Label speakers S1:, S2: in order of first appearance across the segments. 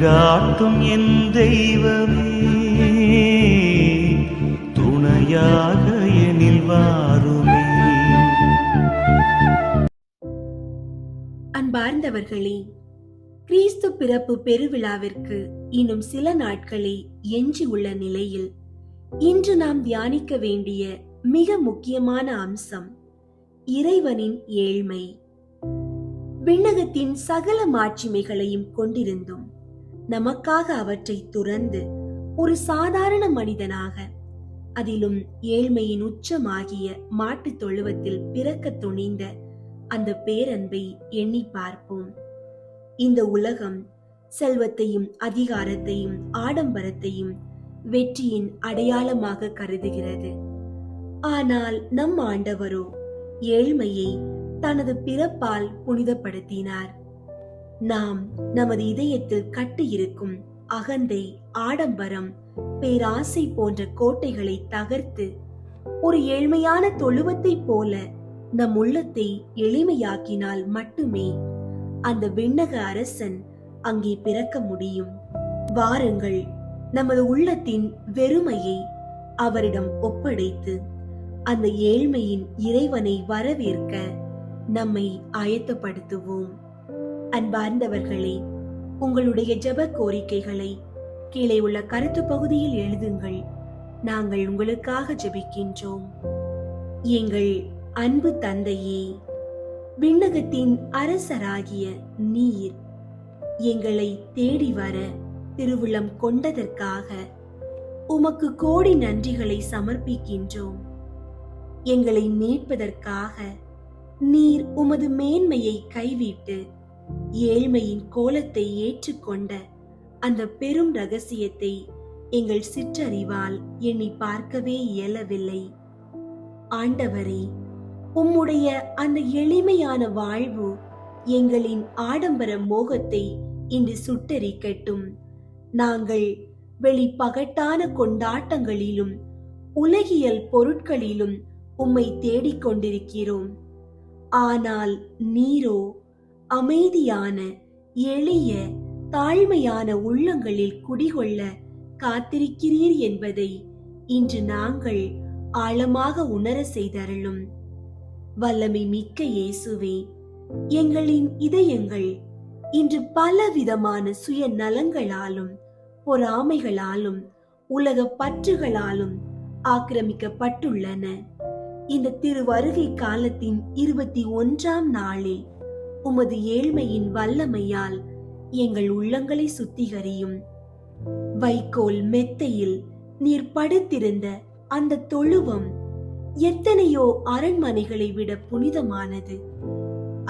S1: வழிகாட்டும் என் தெய்வமே, துணையாக எனில் வாருமே.
S2: அன்பார்ந்தவர்களே, கிறிஸ்து பிறப்பு பெருவிழாவிற்கு இன்னும் சில நாட்களே எஞ்சி உள்ள நிலையில் இன்று நாம் தியானிக்க வேண்டிய மிக முக்கியமான அம்சம் இறைவனின் ஏழ்மை. விண்ணகத்தின் சகல மாட்சிமைகளையும் கொண்டிருந்தும் நமக்காக அவற்றை துறந்து ஒரு சாதாரண மனிதனாக, அதிலும் ஏழ்மையின் உச்சமாகிய மாட்டுத் தொழுவத்தில் பிறக்க துணிந்த அந்த பேரன்பை எண்ணி பார்ப்போம். இந்த உலகம் செல்வத்தையும் அதிகாரத்தையும் ஆடம்பரத்தையும் வெற்றியின் அடையாளமாக கருதுகிறது. ஆனால் நம் ஆண்டவரோ ஏழ்மையை தனது பிறப்பால் புனிதப்படுத்தினார். நாம் நமது இதயத்தில் கட்டியிருக்கும் அகந்தை, ஆடம்பரம், பேராசை போன்ற கோட்டைகளை தகர்த்து ஒரு ஏழ்மையான தொழுவத்தை போல நம் உள்ளத்தை எளிமையாக்கினால் மட்டுமே அந்த விண்ணக அரசன் அங்கே பிறக்க முடியும். வாருங்கள், நமது உள்ளத்தின் வெறுமையை அவரிடம் ஒப்படைத்து அந்த ஏழ்மையின் இறைவனை வரவேற்க நம்மை ஆயத்தப்படுத்துவோம். அன்பார்ந்தவர்களே, உங்களுடைய ஜெப கோரிக்கைகளை கீழே உள்ள கருத்து பகுதியில் எழுதுங்கள். நாங்கள் உங்களுக்காக ஜெபிக்கின்றோம். எங்கள் அன்பு தந்தையே, விண்ணகத்தின் அரசராகிய நீர் எங்களை தேடி வர திருவுளம் கொண்டதற்காக உமக்கு கோடி நன்றிகளை சமர்ப்பிக்கின்றோம். எங்களை மீட்பதற்காக நீர் உமது மேன்மையை கைவிட்டு ஏழ்மையின் கோலத்தை ஏற்றுக்கொண்ட அந்த பெரும் ரகசியத்தை எங்கள் சிற்றறிவால் எண்ணி பார்க்கவே இயலவில்லை. ஆண்டவரே, உம்முடைய அந்த எளிமையான வாழ்வு எங்களின் ஆடம்பர மோகத்தை இன்று சுட்டெரிக்கட்டும். நாங்கள் வெளிப்பகட்டான கொண்டாட்டங்களிலும் உலகியல் பொருட்களிலும் உம்மை தேடிக்கொண்டிருக்கிறோம். ஆனால் நீரோ அமைதியான, எளிய, தாழ்மையான உள்ளங்களில் குடிகொள்ள காத்திருக்கிறீர் என்பதை இன்று நாங்கள் ஆழமாக உணர செய்தருளும். வல்லமை மிக்க இயேசுவே, எங்களின் இதயங்கள் இன்று பலவிதமான சுய நலங்களாலும் பொறாமைகளாலும் உலக பற்றுகளாலும் ஆக்கிரமிக்கப்பட்டுள்ளன. இந்த திருவருகை காலத்தின் 21ஆம் நாளில் உமது ஏழ்மையின் வல்லமையால் எங்கள் உள்ளங்களை சுத்திகரியும். வைக்கோல் மெத்தையில் நீர் படுத்திருந்த அந்த தொழுவம் எத்தனையோ அரண்மனைகளை விட புனிதமானது.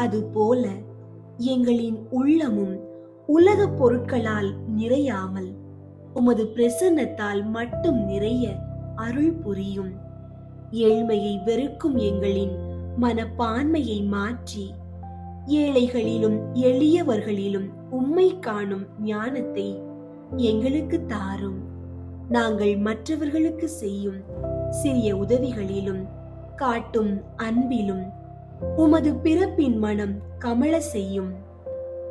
S2: அதுபோல எங்களின் உள்ளமும் உலக பொருட்களால் நிறையாமல் உமது பிரசன்னத்தால் மட்டும் நிறைய அருள் புரியும். ஏழ்மையை வெறுக்கும் எங்களின் மனப்பான்மையை மாற்றி ஏழைகளிலும் எளியவர்களிலும் உம்மை காணும் ஞானத்தை எங்களுக்கு தாரும். நாங்கள் மற்றவர்களுக்கு செய்யும் சிறிய உதவிகளிலும் காட்டும் அன்பிலும் உமது பிறப்பின் மனம் கமழ செய்யும்.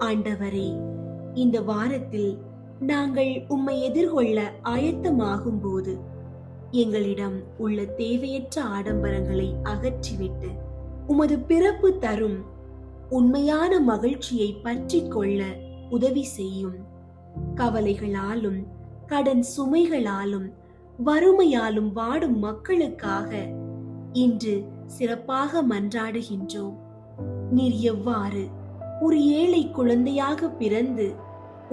S2: ஆண்டவரே, இந்த வாரத்தில் நாங்கள் உம்மை எதிர்கொள்ள ஆயத்தமாகும் போது எங்களிடம் உள்ள தேவையற்ற ஆடம்பரங்களை அகற்றிவிட்டு உமது பிறப்பு தரும் உண்மையான மகிழ்ச்சியை பற்றி கொள்ள உதவி செய்யும். கவலைகளாலும் கடன் சுமைகளாலும் வறுமையாலும் வாடும் மக்களுக்காக இன்று சிறப்பாக மன்றாடுகின்றோம். நீர் எவ்வாறு ஒரு ஏழை குழந்தையாக பிறந்து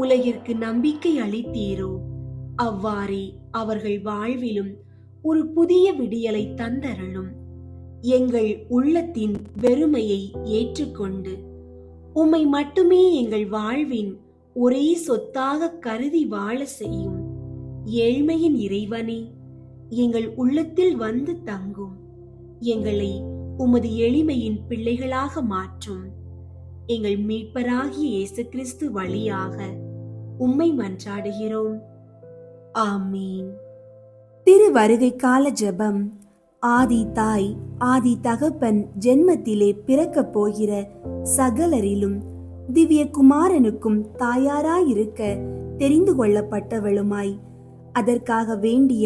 S2: உலகிற்கு நம்பிக்கை அளித்தீரோ அவ்வாறே அவர்கள் வாழ்விலும் ஒரு புதிய விடியலை தந்தருளும். எங்கள் உள்ளத்தின் வெறுமையை ஏற்றுக்கொண்டு உம்மை மட்டுமே எங்கள் வாழ்வின் ஒரே சொத்தாக கருதி வாழ செய்யும். ஏழ்மையின் இறைவனே, எங்கள் உள்ளத்தில் வந்து தங்கும். எங்களை உமது எளிமையின் பிள்ளைகளாக மாற்றும். எங்கள் மீட்பராகிய இயேசு கிறிஸ்து வழியாக உம்மை மன்றாடுகிறோம். ஆமீன். திருவருகை கால ஜெபம். ஆதி தாய் ஆதி தகப்பன் ஜென்மத்திலே பிறக்கப் போகிற சகலரிலும் திவ்ய குமாரனுக்கும் தாயாராயிருக்க தெரிந்து கொள்ளப்பட்டவளுமாய், அதற்காக வேண்டிய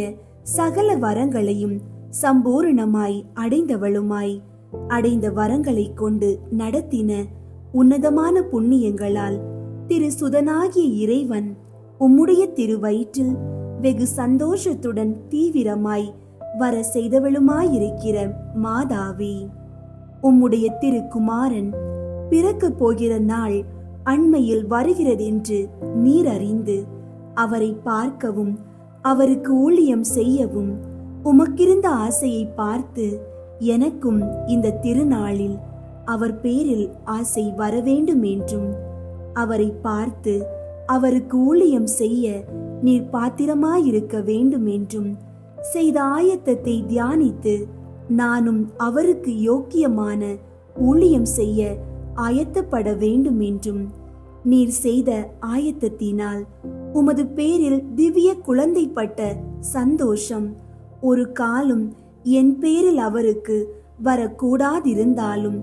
S2: சகல வரங்களையும் சம்பூரணமாய் அடைந்தவளுமாய், அடைந்த வரங்களை கொண்டு நடத்தின உன்னதமான புண்ணியங்களால் திரு சுதனாகிய இறைவன் உம்முடைய திருவயிற்றில் வெகு சந்தோஷத்துடன் தீவிரமாய் வர செய்தவளுமாயிருக்கிற மாதாவே, உம்முடைய திருக்குமாரன் பிறக்க போகிற நாள் அண்மையில் வருகிறதென்று நீர் அறிந்து அவரை பார்க்கவும் அவருக்கு ஊழியம் செய்யவும் உமக்கிருந்த ஆசையை பார்த்து எனக்கும் இந்த திருநாளில் அவர் பேரில் ஆசை வரவேண்டும் என்றும், அவரை பார்த்து அவருக்கு ஊழியம் செய்ய நீர் பாத்திரமாயிருக்க வேண்டும் என்றும் செய்த ஆயத்தத்தை தியானித்து நானும் அவருக்கு யோக்கியமான ஊழியம் செய்ய ஆயத்தப்பட வேண்டும் என்றும், நீர் செய்த ஆயத்தத்தினால் உமது பேரில் திவ்ய குழந்தைப்பட்ட சந்தோஷம் ஒரு காலம் என் பேரில் அவருக்கு வரக்கூடாதிருந்தாலும்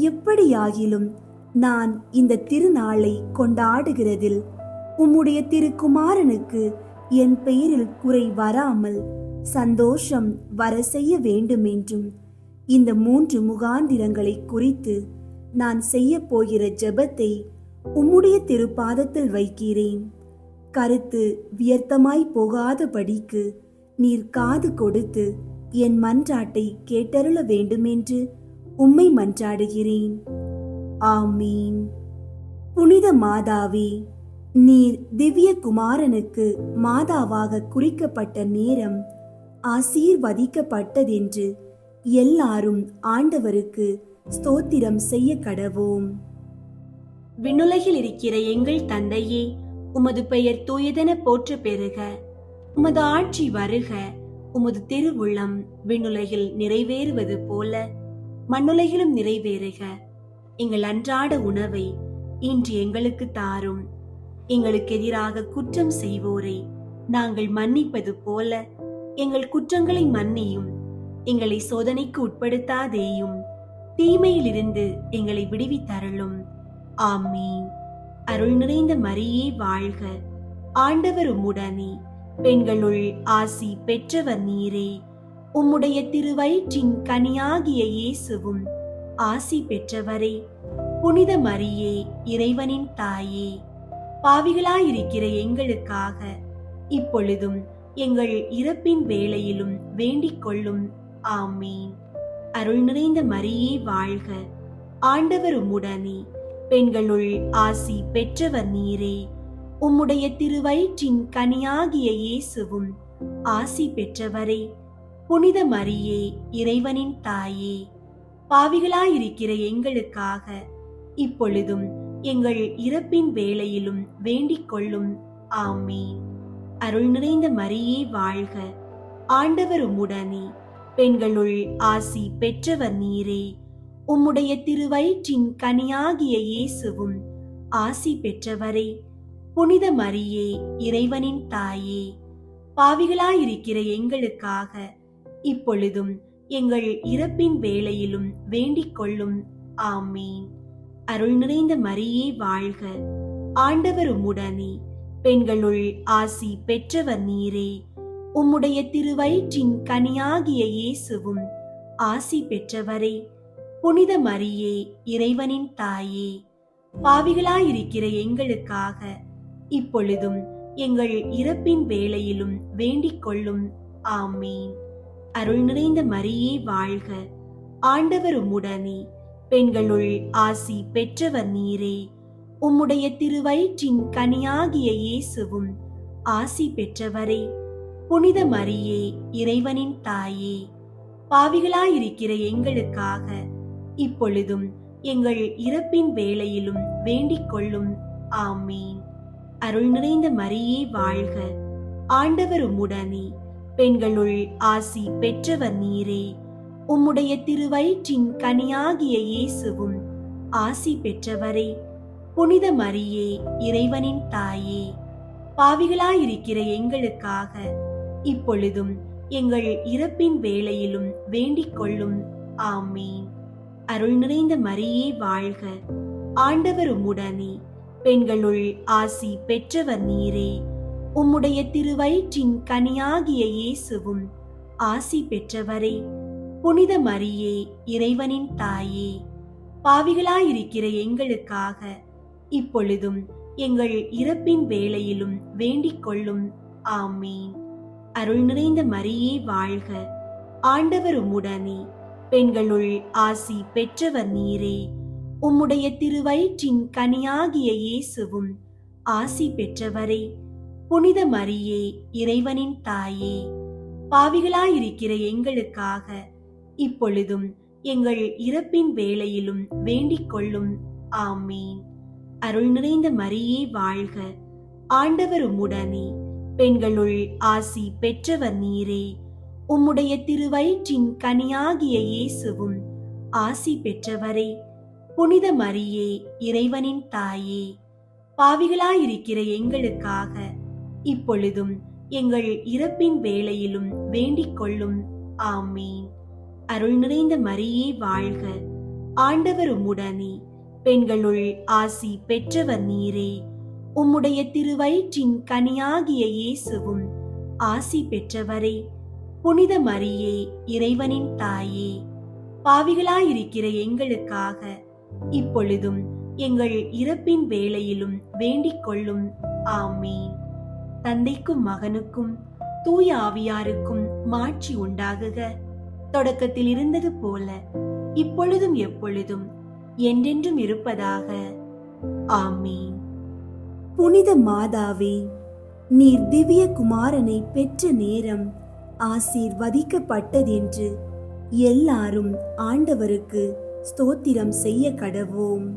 S2: எப்படியாகிலும் நான் இந்த திருநாளை கொண்டாடுகிறதில் உம்முடைய திருக்குமாரனுக்கு என் பெயரில் குறை வராமல் சந்தோஷம் வர செய்ய வேண்டும் என்றும், இந்த 3 முகாந்திரங்களை குறித்து நான் செய்ய போகிற ஜெபத்தை உம்முடைய திருப்பாதத்தில் வைக்கிறேன். கருத்து வியர்த்தமாய் போகாதபடிக்கு நீர் காது கொடுத்து என் மன்றாட்டை கேட்டருள வேண்டுமென்று உம்மை மன்றாடுகிறேன். ஆமீன். புனித மாதாவே, நீர் திவ்ய குமாரனுக்கு மாதாவாக குறிக்கப்பட்ட நேரம் ஆசீர்வதிக்கப்பட்டதென்று எல்லாரும் ஆண்டவருக்கு ஸ்தோத்திரம் செய்ய கடவோம். விண்ணுலகில் இருக்கிற எங்கள் தந்தையே, உமது பெயர் தூயதென போற்ற பெறுக. உமது ஆட்சி வருக. உமது திருவுள்ளம் விண்ணுலகில் நிறைவேறுவது போல மண்ணுலகிலும் நிறைவேறுக. எங்கள் அன்றாட உணவை இன்று எங்களுக்கு தாரும். எங்களுக்கு எதிராக குற்றம் செய்வோரை நாங்கள் மன்னிப்பது போல எங்கள் குற்றங்களை மன்னியும். எங்களை சோதனைக்கு உட்படுத்தாதேயும், தீமையிலிருந்து எங்களை விடுவித்தருளும். ஆமீன். அருள் நிறைந்த மரியே வாழ்க. ஆண்டவர் உம்முடனே, பெண்களுள் ஆசி பெற்றவர் நீரே. உம்முடைய திருவயிற்றின் கனியாகிய இயேசுவும் ஆசி பெற்றவரே. புனித மரியே, இறைவனின் தாயே, பாவிகளாயிருக்கிற எங்களுக்காக இப்பொழுதும் எங்கள் இறப்பின் வேளையிலும் வேண்டிக் கொள்ளும். ஆமீன். அருள் நிறைந்த மரியே வாழ்க. ஆண்டவர் உம்முடனே, பெண்களுள் ஆசி பெற்றவர் நீரே. உம்முடைய திருவயிற்றின் கனியாகிய இயேசுவும் ஆசி பெற்றவரே. புனித மரியே, இறைவனின் தாயே, பாவிகளாயிருக்கிற எங்களுக்காக இப்பொழுதும் எங்கள் இறப்பின் வேளையிலும் வேண்டிக் கொள்ளும். ஆமீன். அருள் நிறைந்த மரியே வாழ்க. ஆண்டவர் உம்முடனே, பெண்களுள் ஆசி பெற்றவர் நீரே. உம்முடைய திருவயிற்றின் கனியாகிய இயேசுவும் ஆசி பெற்றவரே. புனித மரியே, இறைவனின் தாயே, பாவிகளாயிருக்கிற எங்களுக்காக இப்பொழுதும் எங்கள் இறப்பின் வேளையிலும் வேண்டிக் கொள்ளும். ஆமீன். அருள் நிறைந்த மரியே வாழ்க. ஆண்டவர் உம்முடனே, பெண்களுள் ஆசி பெற்றவர் நீரே. உம்முடைய திருவயிற்றின் கனியாகிய இயேசுவும் ஆசி பெற்றவரே. புனித மரியே, இறைவனின் தாயே, பாவிகளாயிருக்கிற எங்களுக்காக இப்பொழுதும் எங்கள் இறப்பின் வேளையிலும் வேண்டிக் கொள்ளும். ஆமீன். அருள் நிறைந்த மரியே வாழ்க. ஆண்டவர் உம்முடனே, பெண்களுள் ஆசி பெற்றவர் நீரே. உம்முடைய திருவயிற்றின் கனியாகிய இயேசுவும் ஆசி பெற்றவரே. புனித மரியே, இறைவனின் தாயே, பாவிகளாயிருக்கிற எங்களுக்காக இப்பொழுதும் எங்கள் இறப்பின் வேளையிலும் வேண்டிக் கொள்ளும். ஆமீன். அருள் நிறைந்த மரியே வாழ்க. ஆண்டவர் உம்முடனே, பெண்களுள் ஆசி பெற்றவர் நீரே. உம்முடைய திருவயிற்றின் கனியாகிய இயேசுவும் ஆசி பெற்றவரே. புனித மரியே, இறைவனின் தாயே, பாவிகளாயிருக்கிற எங்களுக்காக இப்பொழுதும் எங்கள் இறப்பின் வேளையிலும் வேண்டிக் கொள்ளும். ஆமீன். அருள் நிறைந்த மரியே வாழ்க. ஆண்டவர் உம்முடனே, பெண்களுள் ஆசி பெற்றவர் நீரே. உம்முடைய திருவயிற்றின் கனியாகிய இயேசுவும் ஆசி பெற்றவரே. புனித மரியே, இறைவனின் தாயே, பாவிகளாயிருக்கிற எங்களுக்காக இப்பொழுதும் எங்கள் இறப்பின் வேளையிலும் வேண்டிக் கொள்ளும். ஆமீன். அருள் நிறைந்த மரியே வாழ்க, ஆண்டவர் உம்முடனே. பெண்களுள் ஆசி பெற்றவர் நீரே. உம்முடைய திருவயிற்றின் கனியாகிய இயேசுவும் ஆசி பெற்றவரே. புனித மரியே, இறைவனின் தாயே, பாவிகளாயிருக்கிற எங்களுக்காக இப்பொழுதும் எங்கள் இறப்பின் வேளையிலும் வேண்டிக் கொள்ளும். ஆமீன். அருள் நிறைந்த மரியே வாழ்க, ஆண்டவர் உம்முடனே. பெண்களுள் ஆசி பெற்றவர் நீரே. உம்முடைய திருவயிற்றின் கனியாகிய இயேசுவும் ஆசி பெற்றவரே. புனித மரியே, இறைவனின் தாயே, பாவிகளாயிருக்கிற எங்களுக்காக இப்பொழுதும் எங்கள் இறப்பின் வேளையிலும் வேண்டிக் கொள்ளும். ஆமீன். அருள் நிறைந்த மரியே வாழ்க, ஆண்டவர் உம்முடனே. பெண்களுள் ஆசி பெற்றவர் நீரே. உம்முடைய திருவயிற்றின் கனியாகிய இயேசுவும் ஆசி பெற்றவரே. புனித மரியே, இறைவனின் தாயே, பாவிகளாயிருக்கிற எங்களுக்காக இப்பொழுதும் எங்கள் இறப்பின் வேளையிலும் வேண்டிக் கொள்ளும். ஆமீன். தந்தைக்கும் மகனுக்கும் தூய ஆவியாருக்கும் மாட்சி உண்டாகுக. தொடக்கத்தில் இருந்தது போல இப்பொழுதும் எப்பொழுதும் என்றென்றும் இருப்பதாக. ஆமீன்.
S3: புனித மாதாவே, நீர் திவ்ய குமாரனை பெற்ற நேரம் ஆசீர்வதிக்கப்பட்டதென்று எல்லாரும் ஆண்டவருக்கு ஸ்தோத்திரம் செய்ய கடவோம்.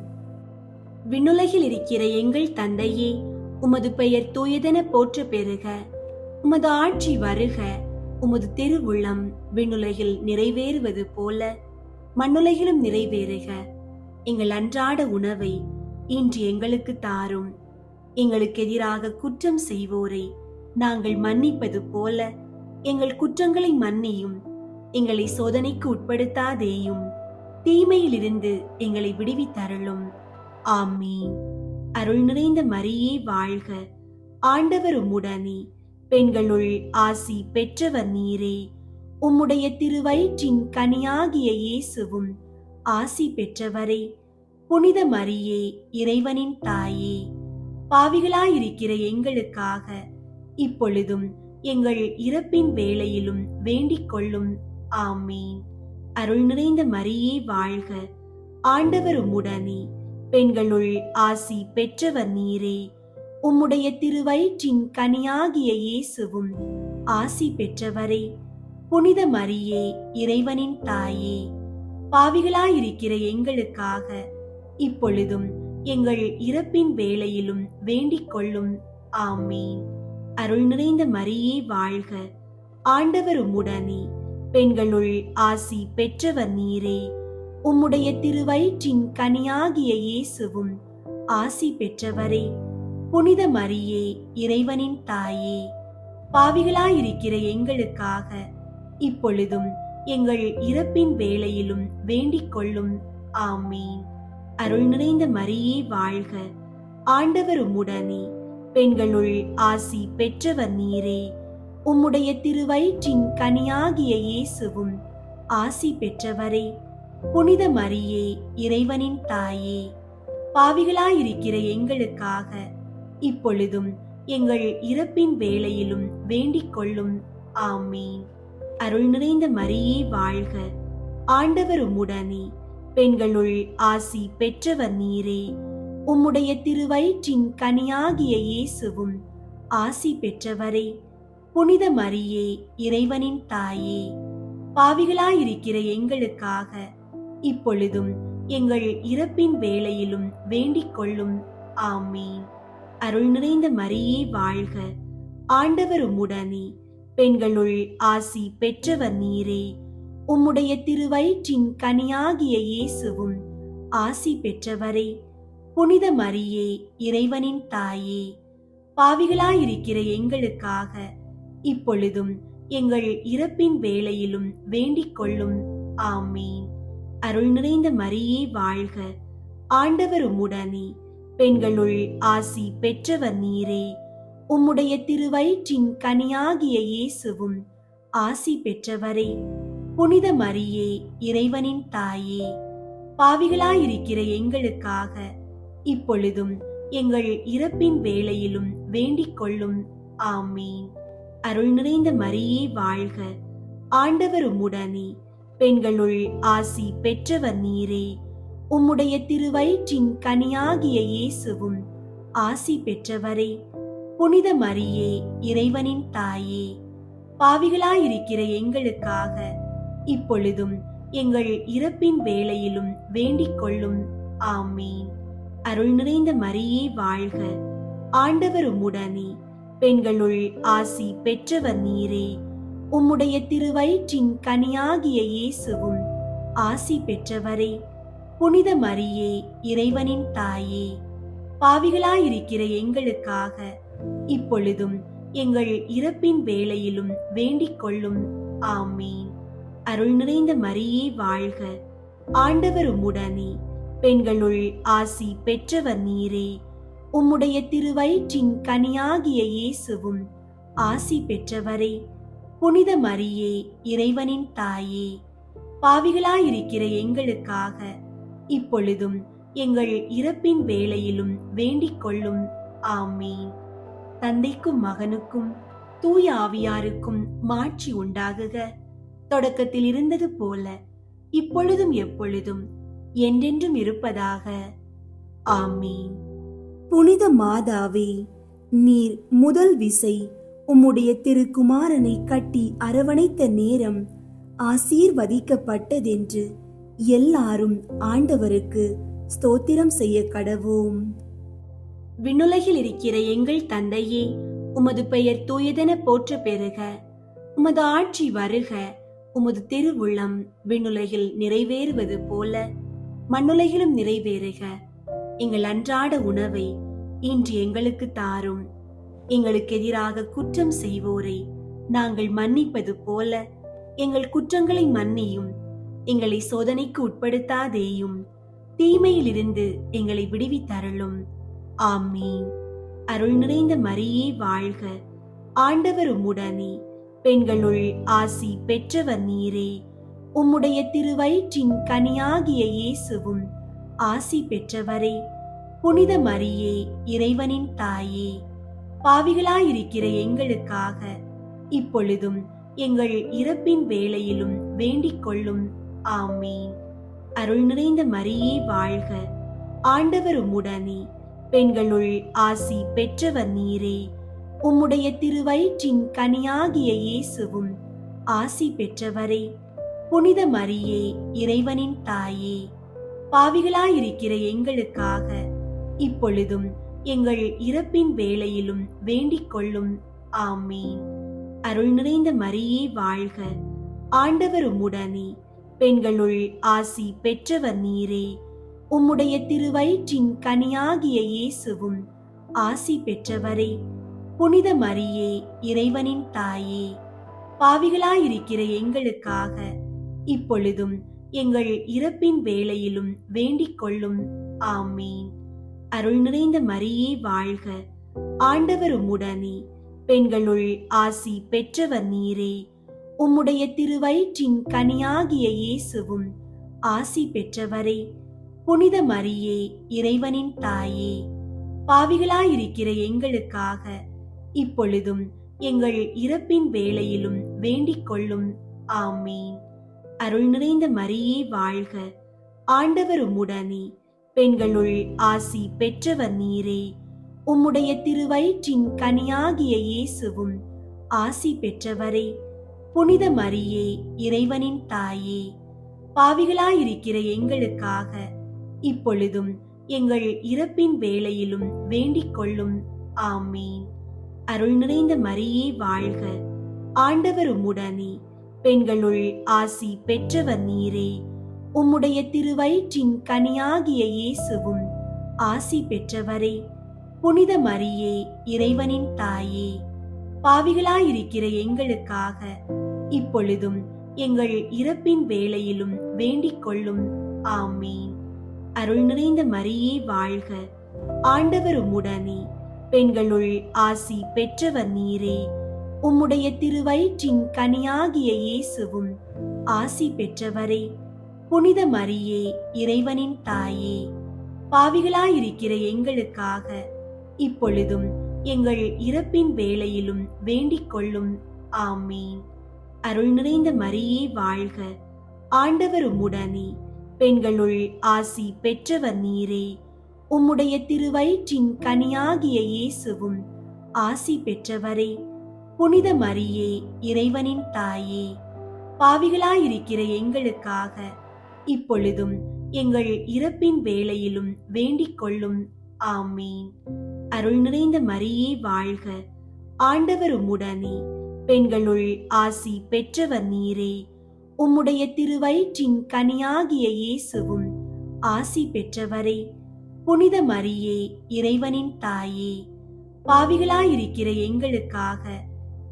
S2: விண்ணுலகில் இருக்கிற எங்கள் தந்தையே, உமது பெயர் தூயதென போற்ற பெறுக. உமது ஆட்சி வருக. உமது திருவுள்ளம் விண்ணுலகில் நிறைவேறுவது போல மண்ணுலகிலும் நிறைவேறுக. எங்கள் அன்றாட உணவை இன்று எங்களுக்கு தாரும். எங்களுக்கு எதிராக குற்றம் செய்வோரை நாங்கள் மன்னிப்பது போல எங்கள் குற்றங்களை மன்னியும். எங்களை சோதனைக்கு உட்படுத்தாதேயும், தீமையிலிருந்து எங்களை விடுவித்தருளும். ஆமீன். அருள் நிறைந்த மரியே வாழ்க, ஆண்டவர் உம்முடனே. பெண்களுள் ஆசி பெற்றவர் நீரே. உம்முடைய திருவயிற்றின் கனியாகிய இயேசுவும் ஆசி பெற்றவரே. புனித மரியே, இறைவனின் தாயே, பாவிகளாயிருக்கிற எங்களுக்காக இப்பொழுதும் எங்கள் இறப்பின் வேளையிலும் வேண்டிக் கொள்ளும். ஆமீன். அருள் நிறைந்த மரியே வாழ்க, ஆண்டவர் உம்முடனே. பெண்களுள் ஆசி பெற்றவர் நீரே. உம்முடைய திருவயிற்றின் கனியாகிய இயேசுவும் ஆசி பெற்றவரே. புனித மரியே, இறைவனின் தாயே, பாவிகளாயிருக்கிற எங்களுக்காக இப்பொழுதும் எங்கள் இறப்பின் வேளையிலும் வேண்டிக் கொள்ளும். ஆமீன். அருள் நிறைந்த மரியே வாழ்க, ஆண்டவர் உம்முடனே. பெண்களுள் ஆசி பெற்றவர் நீரே. உம்முடைய திருவயிற்றின் கனியாகிய இயேசுவும் ஆசி பெற்றவரே. புனித மரியே, இறைவனின் தாயே, பாவிகளாயிருக்கிற எங்களுக்காக இப்பொழுதும் எங்கள் இறப்பின் வேளையிலும் வேண்டிக் கொள்ளும். ஆமீன். அருள் நிறைந்த மரியே வாழ்க, ஆண்டவர் உம்முடனே. பெண்களுள் ஆசி பெற்றவர் நீரே. உம்முடைய திருவயிற்றின் கனியாகிய இயேசுவும் ஆசி பெற்றவரே. புனித மரியே, இறைவனின் தாயே, பாவிகளாயிருக்கிற எங்களுக்காக இப்பொழுதும் எங்கள் இறப்பின் வேளையிலும் வேண்டிக் கொள்ளும். ஆமீன். அருள் நிறைந்த மரியே வாழ்க, ஆண்டவர் உம்முடனே. பெண்களுள் ஆசி பெற்றவர் நீரே. உம்முடைய திருவயிற்றின் கனியாகிய இயேசுவும் ஆசி பெற்றவரே. புனித மரியே, இறைவனின் தாயே, பாவிகளாயிருக்கிற எங்களுக்காக இப்பொழுதும் எங்கள் இறப்பின் வேளையிலும் வேண்டிக் கொள்ளும். ஆமீன். அருள் நிறைந்த மரியே வாழ்க, ஆண்டவர் உம்முடனே. பெண்களுள் ஆசி பெற்றவர் நீரே. உம்முடைய திருவயிற்றின் கனியாகிய இயேசுவும் ஆசி பெற்றவரே. புனித மரியே, இறைவனின் தாயே, பாவிகளாயிருக்கிற எங்களுக்காக இப்பொழுதும் எங்கள் இறப்பின் வேளையிலும் வேண்டிக் கொள்ளும். ஆமீன். அருள் நிறைந்த மரியே வாழ்க, ஆண்டவர் உம்முடனே. பெண்களுள் ஆசி பெற்றவர் நீரே. உம்முடைய திருவயிற்றின் கனியாகிய இயேசுவும் ஆசி பெற்றவரே. புனித மரியே, இறைவனின் தாயே, பாவிகளாயிருக்கிற எங்களுக்காக இப்பொழுதும் எங்கள் இறப்பின் வேளையிலும் வேண்டிக் கொள்ளும். ஆமீன். அருள் நிறைந்த மரியே வாழ்க, ஆண்டவர் உம்முடனே. பெண்களுள் ஆசி பெற்றவர் நீரே. உம்முடைய திருவயிற்றின் கனியாகிய இயேசுவும் ஆசி பெற்றவரே. புனித மரியே, இறைவனின் தாயே, பாவிகளாயிருக்கிற எங்களுக்காக இப்பொழுதும் எங்கள் இறப்பின் வேளையிலும் வேண்டிக் கொள்ளும். ஆமீன். அருள் நிறைந்த மரியே வாழ்க, ஆண்டவர் உம்முடனே. பெண்களுள் ஆசி பெற்றவர் நீரே. உம்முடைய திருவயிற்றின் கனியாகிய இயேசுவும் ஆசி பெற்றவரே. புனித மரியே, இறைவனின் தாயே, பாவிகளாயிருக்கிற எங்களுக்காக இப்பொழுதும் எங்கள் இறப்பின் வேளையிலும் வேண்டிக் கொள்ளும். ஆமீன். அருள் நிறைந்த மரியே வாழ்க, ஆண்டவர் உம்முடனே. பெண்களுள் ஆசி பெற்றவர் நீரே. உம்முடைய திருவயிற்றின் கனியாகிய இயேசுவும் ஆசி பெற்றவரே. புனித மரியே, இறைவனின் தாயே, பாவிகளாயிருக்கிற எங்களுக்காக இப்பொழுதும் எங்கள் இறப்பின் வேளையிலும் வேண்டிக் கொள்ளும். ஆமீன். தந்தைக்கும் மகனுக்கும் தூய ஆவியாருக்கும் மாட்சி உண்டாகுக. தொடக்கத்தில் இருந்தது போல இப்பொழுதும் எப்பொழுதும் என்றென்றும் இருப்பதாக. ஆமீன்.
S3: புனித மாதாவே, நீர் முதல் விசை உம்முடைய திருக்குமாரனை கட்டி அரவணைத்த நேரம் ஆசீர்வதிக்கப்பட்டதென்று எல்லாரும் ஆண்டவருக்கு ஸ்தோத்திரம் செய்ய கடவோம்.
S2: விண்ணுலகில் இருக்கிற எங்கள் தந்தையே, உமது பெயர் தூயதென போற்ற பெறுக. உமது ஆட்சி வருக. உமது திருவுள்ளம் விண்ணுலகில் நிறைவேறுவது போல மண்ணுலகிலும் நிறைவேறுக. எங்கள் அன்றாட உணவை இன்று எங்களுக்கு தாரும். எங்களுக்கு எதிராக குற்றம் செய்வோரை நாங்கள் மன்னிப்பது போல எங்கள் குற்றங்களை மன்னியும். எங்களை சோதனைக்கு உட்படுத்தாதேயும், தீமையிலிருந்து எங்களை விடுவித்தருளும். ஆமீன். அருள் நிறைந்த மரியே வாழ்க, ஆண்டவர் உம்முடனே. பெண்களுள் ஆசி பெற்றவர் நீரே. உம்முடைய திருவயிற்றின் கனியாகிய இயேசுவும் ஆசி பெற்றவரே. புனித மரியே, இறைவனின் தாயே, பாவிகளாயிருக்கிற எங்களுக்காக இப்பொழுதும் எங்கள் இறப்பின் வேளையிலும் வேண்டிக் கொள்ளும். ஆமீன். அருள் நிறைந்த மரியே வாழ்க, ஆண்டவர் உம்முடனே. பெண்களுள் ஆசி பெற்றவர் நீரே. உம்முடைய திருவயிற்றின் கனியாகிய இயேசுவும் ஆசி பெற்றவரே. புனித மரியே, இறைவனின் தாயே, பாவிகளாயிருக்கிற எங்களுக்காக இப்பொழுதும் எங்கள் இறப்பின் வேளையிலும் வேண்டிக் கொள்ளும். ஆமீன். அருள் நிறைந்த மரியே வாழ்க, ஆண்டவர் உம்முடனே. பெண்களுள் ஆசி பெற்றவர் நீரே. உம்முடைய திருவயிற்றின் கனியாகிய இயேசுவும் ஆசி பெற்றவரே. புனித மரியே, இறைவனின் தாயே, பாவிகளாயிருக்கிற எங்களுக்காக இப்பொழுதும் எங்கள் இறப்பின் வேளையிலும் வேண்டிக் கொள்ளும். ஆமீன். அருள் நிறைந்த மரியே வாழ்க, ஆண்டவர் உம்முடனே. பெண்களுள் ஆசி பெற்றவர் நீரே. உம்முடைய திருவயிற்றின் கனியாகிய இயேசுவும் ஆசி பெற்றவரே. புனித மரியே, இறைவனின் தாயே, பாவிகளாயிருக்கிற எங்களுக்காக இப்பொழுதும் எங்கள் இறப்பின் வேளையிலும் வேண்டிக் கொள்ளும். ஆமீன். அருள் நிறைந்த மரியே வாழ்க, ஆண்டவர் உம்முடனே. பெண்களுள் ஆசி பெற்றவர் நீரே. உம்முடைய திருவயிற்றின் கனியாகிய இயேசுவும் ஆசி பெற்றவரே. புனித மரியே, இறைவனின் தாயே, பாவிகளாயிருக்கிற எங்களுக்காக இப்பொழுதும் எங்கள் இறப்பின் வேளையிலும் வேண்டிக் கொள்ளும். ஆமீன். அருள் நிறைந்த மரியே வாழ்க, ஆண்டவர் உம்முடனே. பெண்களுள் ஆசி பெற்றவர் நீரே. உம்முடைய திருவயிற்றின் கனியாகிய இயேசுவும் ஆசி பெற்றவரே. புனித மரியே, இறைவனின் தாயே, பாவிகளாயிருக்கிற எங்களுக்காக இப்பொழுதும் எங்கள் இறப்பின் வேளையிலும் வேண்டிக் கொள்ளும். ஆமீன். அருள் நிறைந்த மரியே வாழ்க, ஆண்டவர் உம்முடனே, பெண்களுள் ஆசி பெற்றவர் நீரே. உம்முடைய திருவயிற்றின் கனியாகிய இயேசுவும் ஆசி பெற்றவரே. புனித மரியே, இறைவனின் தாயே, பாவிகளாயிருக்கிற எங்களுக்காக இப்பொழுதும் எங்கள் இறப்பின் வேளையிலும் வேண்டிக் கொள்ளும். ஆமீன். அருள் நிறைந்த மரியே வாழ்க, ஆண்டவர் உம்முடனே, பெண்களுள் ஆசி பெற்றவர் நீரே. உம்முடைய திருவயிற்றின் கனியாகிய இயேசுவும் ஆசி பெற்றவரே. புனித மரியே, இறைவனின் தாயே, பாவிகளாயிருக்கிற எங்களுக்காக இப்பொழுதும் எங்கள் இறப்பின் வேளையிலும் வேண்டிக் கொள்ளும். ஆமீன். அருள் நிறைந்த மரியே வாழ்க, ஆண்டவர் உம்முடனே, பெண்களுள் ஆசி பெற்றவர் நீரே. உம்முடைய திருவயிற்றின் கனியாகிய இயேசுவும் ஆசி பெற்றவரே. புனித மரியே, இறைவனின் தாயே, பாவிகளாயிருக்கிற எங்களுக்காக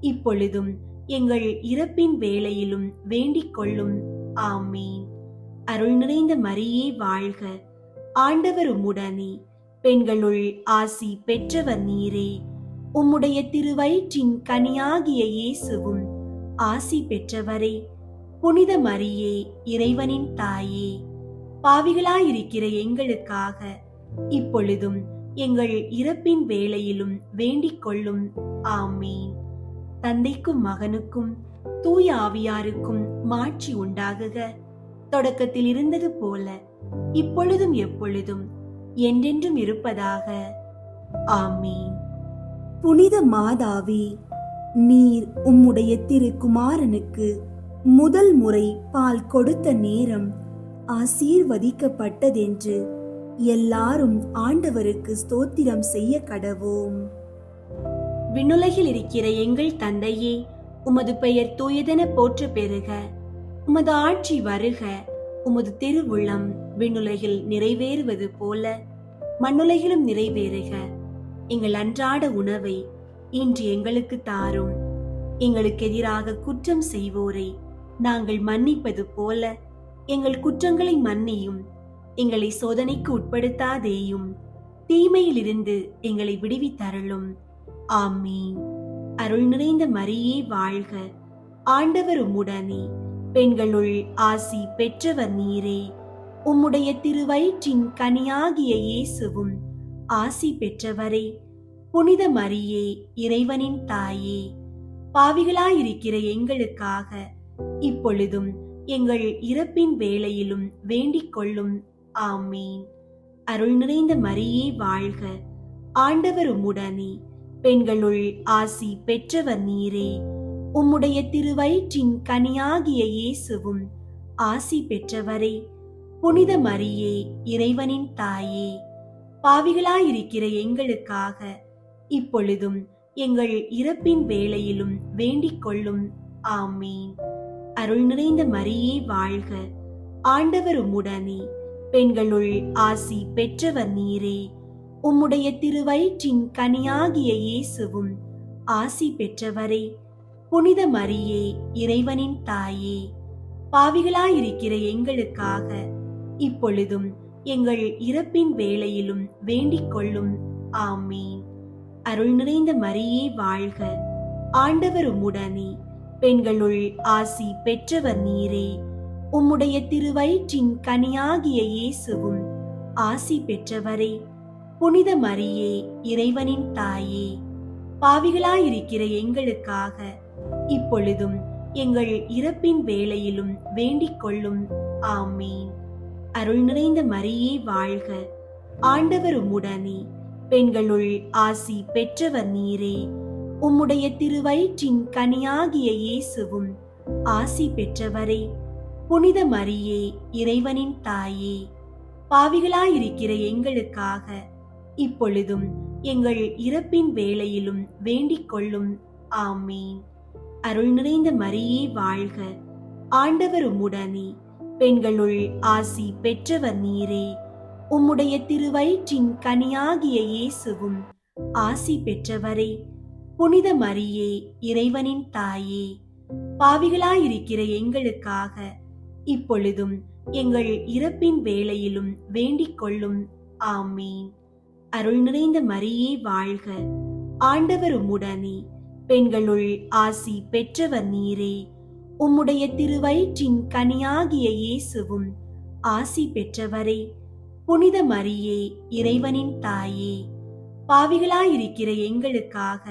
S2: இப்பொழுதும் எங்கள் இறப்பின் வேளையிலும் வேண்டிக் கொள்ளும். ஆமீன். அருள் நிறைந்த மரியே வாழ்க, ஆண்டவர் உம்முடனே, பெண்களுள் ஆசி பெற்றவர் நீரே. உம்முடைய திருவயிற்றின் கனியாகிய இயேசுவும் ஆசி பெற்றவரே. புனித மரியே, இறைவனின் தாயே, பாவிகளாயிருக்கிற எங்களுக்காக இப்பொழுதும் எங்கள் இறப்பின் வேளையிலும் வேண்டிக் கொள்ளும். ஆமீன். தந்தைக்கும் மகனுக்கும் தூய ஆவியாருக்கும் மாட்சி உண்டாகுக. தொடக்கத்தில் இருந்தது போல இப்பொழுதும் எப்பொழுதும் என்றென்றும் இருப்பதாக. ஆமீன்.
S3: புனித மாதாவே, நீர் உம்முடைய திருக்குமாரனுக்கு முதல் முறை பால் கொடுத்த நேரம் ஆசீர்வதிக்கப்பட்டதென்று எல்லாரும் ஆண்டவருக்கு ஸ்தோத்திரம் செய்ய கடவோம்.
S2: விண்ணுலகில் இருக்கிற எங்கள் தந்தையே, உமது பெயர் தூயதென போற்ற பெறுக. உமது ஆட்சி வருக. உமது திருவுள்ளம் விண்ணுலகில் நிறைவேறுவது போல மண்ணுலகிலும் நிறைவேறுக. எங்கள் அன்றாட உணவை இன்று எங்களுக்கு தாரும். எங்களுக்கு எதிராக குற்றம் செய்வோரை நாங்கள் மன்னிப்பது போல எங்கள் குற்றங்களை மன்னியும். எங்களை சோதனைக்கு உட்படுத்தாதேயும், தீமையிலிருந்து எங்களை விடுவித்தருளும். ஆமீன். அருள் நிறைந்த மரியே வாழ்க, ஆண்டவர் உம்முடனே, பெண்களுள் ஆசி பெற்றவர் நீரே. உம்முடைய திருவயிற்றின் கனியாகிய இயேசுவும் ஆசி பெற்றவரே. புனித மரியே, இறைவனின் தாயே, பாவிகளாயிருக்கிற எங்களுக்காக இப்பொழுதும் எங்கள் இறப்பின் வேளையிலும் வேண்டிக் கொள்ளும். ஆமீன். அருள் நிறைந்த மரியே வாழ்க, ஆண்டவர் உம்முடனே, பெண்களுள் ஆசி பெற்றவர் நீரே. உம்முடைய திருவயிற்றின் கனியாகிய இயேசுவும் ஆசி பெற்றவரே. புனித மரியே, இறைவனின் தாயே, பாவிகளாயிருக்கிற எங்களுக்காக இப்பொழுதும் எங்கள் இறப்பின் வேளையிலும் வேண்டிக் கொள்ளும். ஆமீன். அருள் நிறைந்த மரியே வாழ்க, ஆண்டவர் உம்முடனே, பெண்களுள் ஆசி பெற்றவர் நீரே. உம்முடைய திருவயிற்றின் கனியாகிய இயேசுவும் ஆசி பெற்றவரே. புனித மரியே, இறைவனின் தாயே, பாவிகளாயிருக்கிற எங்களுக்காக இப்பொழுதும் எங்கள் இறப்பின் வேளையிலும் வேண்டிக் கொள்ளும். ஆமீன். அருள் நிறைந்த மரியே வாழ்க, ஆண்டவர் உம்முடனே, பெண்களுள் ஆசி பெற்றவர் நீரே. உம்முடைய திருவயிற்றின் கனியாகிய இயேசுவும் ஆசி பெற்றவரே. புனித மரியே, இறைவனின் தாயே, பாவிகளாயிருக்கிற எங்களுக்காக இப்பொழுதும் எங்கள் இறப்பின் வேளையிலும் வேண்டிக் கொள்ளும். ஆமீன். அருள் நிறைந்த மரியே வாழ்க, ஆண்டவர் உம்முடனே, பெண்களுள் ஆசி பெற்றவர் நீரே. உம்முடைய திருவயிற்றின் கனியாகிய இயேசுவும் ஆசி பெற்றவரே. புனித மரியே, இறைவனின் தாயே, பாவிகளாயிருக்கிற எங்களுக்காக இப்பொழுதும் எங்கள் இறப்பின் வேளையிலும் வேண்டிக் கொள்ளும். ஆமீன். அருள் நிறைந்த மரியே வாழ்க, ஆண்டவர் உம்முடனே, பெண்களுள் ஆசி பெற்றவர் நீரே. உம்முடைய திருவயிற்றின் கனியாகிய இயேசுவும் ஆசி பெற்றவரே. புனித மரியே, இறைவனின் தாயே, பாவிகளாயிருக்கிற எங்களுக்காக இப்பொழுதும் எங்கள் இறப்பின் வேளையிலும் வேண்டிக் கொள்ளும். ஆமீன். அருள் நிறைந்த மரியே வாழ்க, ஆண்டவர் உம்முடனே, பெண்களுள் ஆசி பெற்றவர் நீரே. உம்முடைய திருவயிற்றின் கனியாகிய இயேசுவும் ஆசி பெற்றவரே. புனித மரியே, இறைவனின் தாயே, பாவிகளாயிருக்கிற எங்களுக்காக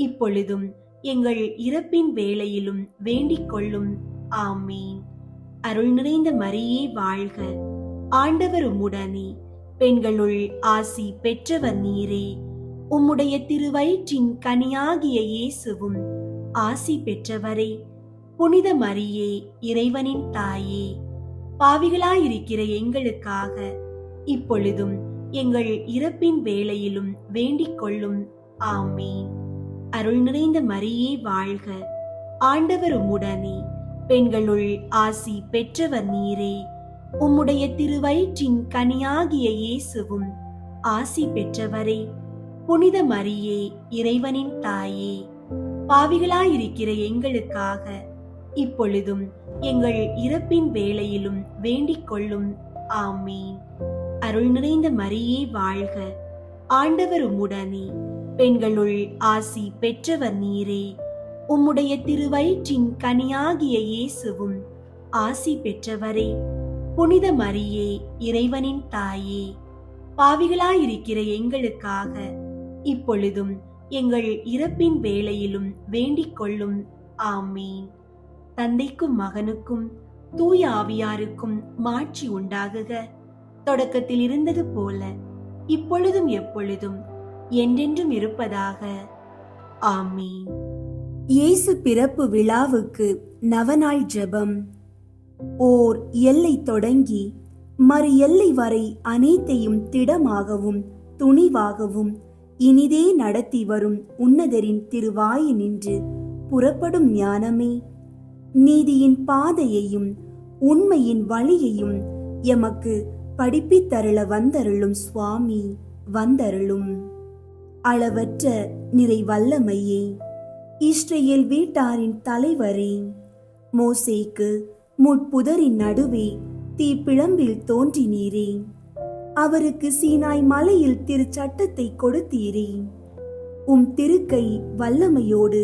S2: இப்பொழுதும் எங்கள் இறப்பின் வேளையிலும் வேண்டிக் கொள்ளும். ஆமீன். அருள் நிறைந்த மரியே வாழ்க, ஆண்டவர் உம்முடனே, பெண்களுள் ஆசி பெற்றவர் நீரே. உம்முடைய திருவயிற்றின் கனியாகிய இயேசுவும் ஆசி பெற்றவரே. புனித மரியே, இறைவனின் தாயே, பாவிகளாயிருக்கிற எங்களுக்காக இப்பொழுதும் எங்கள் இறப்பின் வேளையிலும் வேண்டிக் கொள்ளும். ஆமீன். அருள் நிறைந்த மரியே வாழ்க, ஆண்டவர் உம்முடனே, பெண்களுள் ஆசி பெற்றவர் நீரே. உம்முடைய திருவயிற்றின் கனியாகிய இயேசுவும் ஆசி பெற்றவரே. புனித மரியே, இறைவனின் தாயே, பாவிகளாயிருக்கிற எங்களுக்காக இப்பொழுதும் எங்கள் இறப்பின் வேளையிலும் வேண்டிக் கொள்ளும். ஆமீன். அருள் நிறைந்த மரியே வாழ்க, ஆண்டவர் உம்முடனே, பெண்களுள் ஆசி பெற்றவர் நீரே. உம்முடைய திருவயிற்றின் கனியாகிய இயேசுவும் ஆசி பெற்றவரே. புனித மரியே, இறைவனின் தாயே, பாவிகளாயிருக்கிற எங்களுக்காக இப்பொழுதும் எங்கள் இறப்பின் வேளையிலும் வேண்டிக் கொள்ளும். ஆமீன். தந்தைக்கும் மகனுக்கும் தூய ஆவியாருக்கும் மாட்சி உண்டாகுக. தொடக்கத்தில் இருந்தது போல இப்பொழுதும் எப்பொழுதும் என்றென்றும் இருப்பதாக. ஆமீன்.
S3: இயேசு பிறப்பு விழாவுக்கு நவநாள் ஜெபம். ஓர் எல்லை தொடங்கி மறு எல்லை வரை அனைத்தையும் திடமாகவும் துணிவாகவும் இனிதே நடத்தி வரும் உன்னதரின் திருவாயினின்று புறப்படும் ஞானமே, நீதியின் பாதையையும் உண்மையின் வழியையும் எமக்கு படிப்பித்தருள வந்தருளும் சுவாமி, வந்தருளும். அளவற்ற நிறை வல்லமையே, இஸ்ரேல் வீட்டாரின் தலைவரே, மோசேக்கு முட்புதரின் நடுவே தீப்பிழம்பில் தோன்றினீரே. அவருக்கு சீனாய் மலையில் திருச்சட்டத்தை கொடுத்தீரே. உம் திருக்கை வல்லமையோடு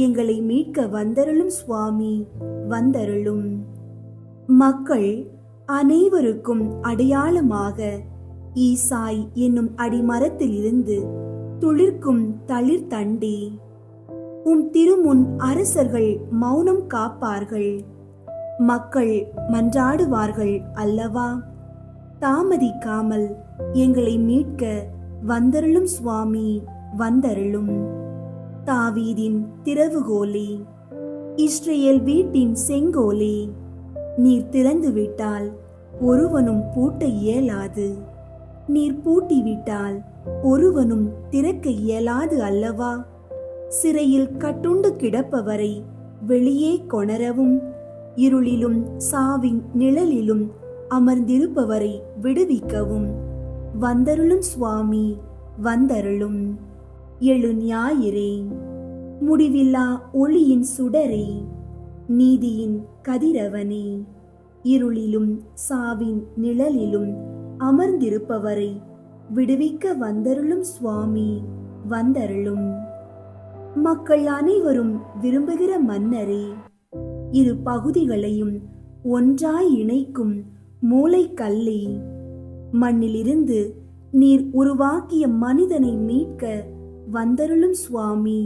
S3: எங்களை மீட்க வந்தருளும் சுவாமி, வந்தருளும். மக்கள் அனைவருக்கும் அடையாளமாக ஈசாய் என்னும் அடிமரத்தில் இருந்து துளிர்க்கும் தளிர் தண்டே, உம் திருமுன் அரசர்கள் மௌனம் காப்பார்கள், மக்கள் மன்றாடுவார்கள் அல்லவா? தாமதிக்காமல் எங்களை மீட்க வந்தருளும் சுவாமி, வந்தருளும். தாவீதின் திறவுகோலே, இஸ்ரேல் வீட்டின் செங்கோலே, நீர் திறந்து விட்டால் ஒருவனும் பூட்ட இயலாது, நீர் பூட்டிவிட்டால் ஒருவனும் திறக்க இயலாது அல்லவா? சிறையில் கட்டுண்டு கிடப்பவரை வெளியே கொணரவும், இருளிலும் சாவின் நிழலிலும் அமர்ந்திருப்பவரை விடுவிக்கவும் வந்தருளும் சுவாமி, வந்தருளும். எழு ஞாயிறே, முடிவில்லா ஒளியின் சுடரே, நீதியின் கதிரவனே, இருளிலும் சாவின் நிழலிலும் அமர்ந்திருப்பவரை விடுவிக்க வந்தருளும் சுவாமி, வந்தருளும். மக்கள் அனைவரும் விரும்புகிற மன்னரே, இரு பகுதிகளையும் ஒன்றாய் இணைக்கும் மூலைக்கல்லே, மண்ணிலிருந்து நீர் உருவாக்கிய மனிதனை மீட்க வந்தருளும் சுவாமி,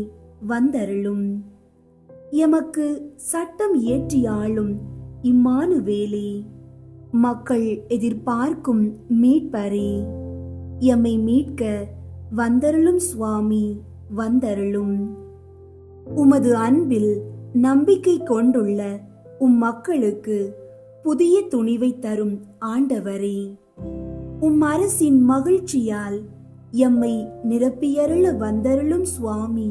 S3: வந்தருளும். எமக்கு சட்டம் இயற்றி ஆளும் இம்மானுவேலே, மக்கள் எதிர்பார்க்கும் மீட்பரே, எம்மை மீட்க வந்தருளும் சுவாமி, வந்தருளும். உமது அன்பில் நம்பிக்கை கொண்டுள்ள உம் மக்களுக்கு புதிய துணிவை தரும் ஆண்டவரே, உம் அரசின் மகிழ்ச்சியால் எம்மை நிரப்பியருள வந்தருளும் சுவாமி,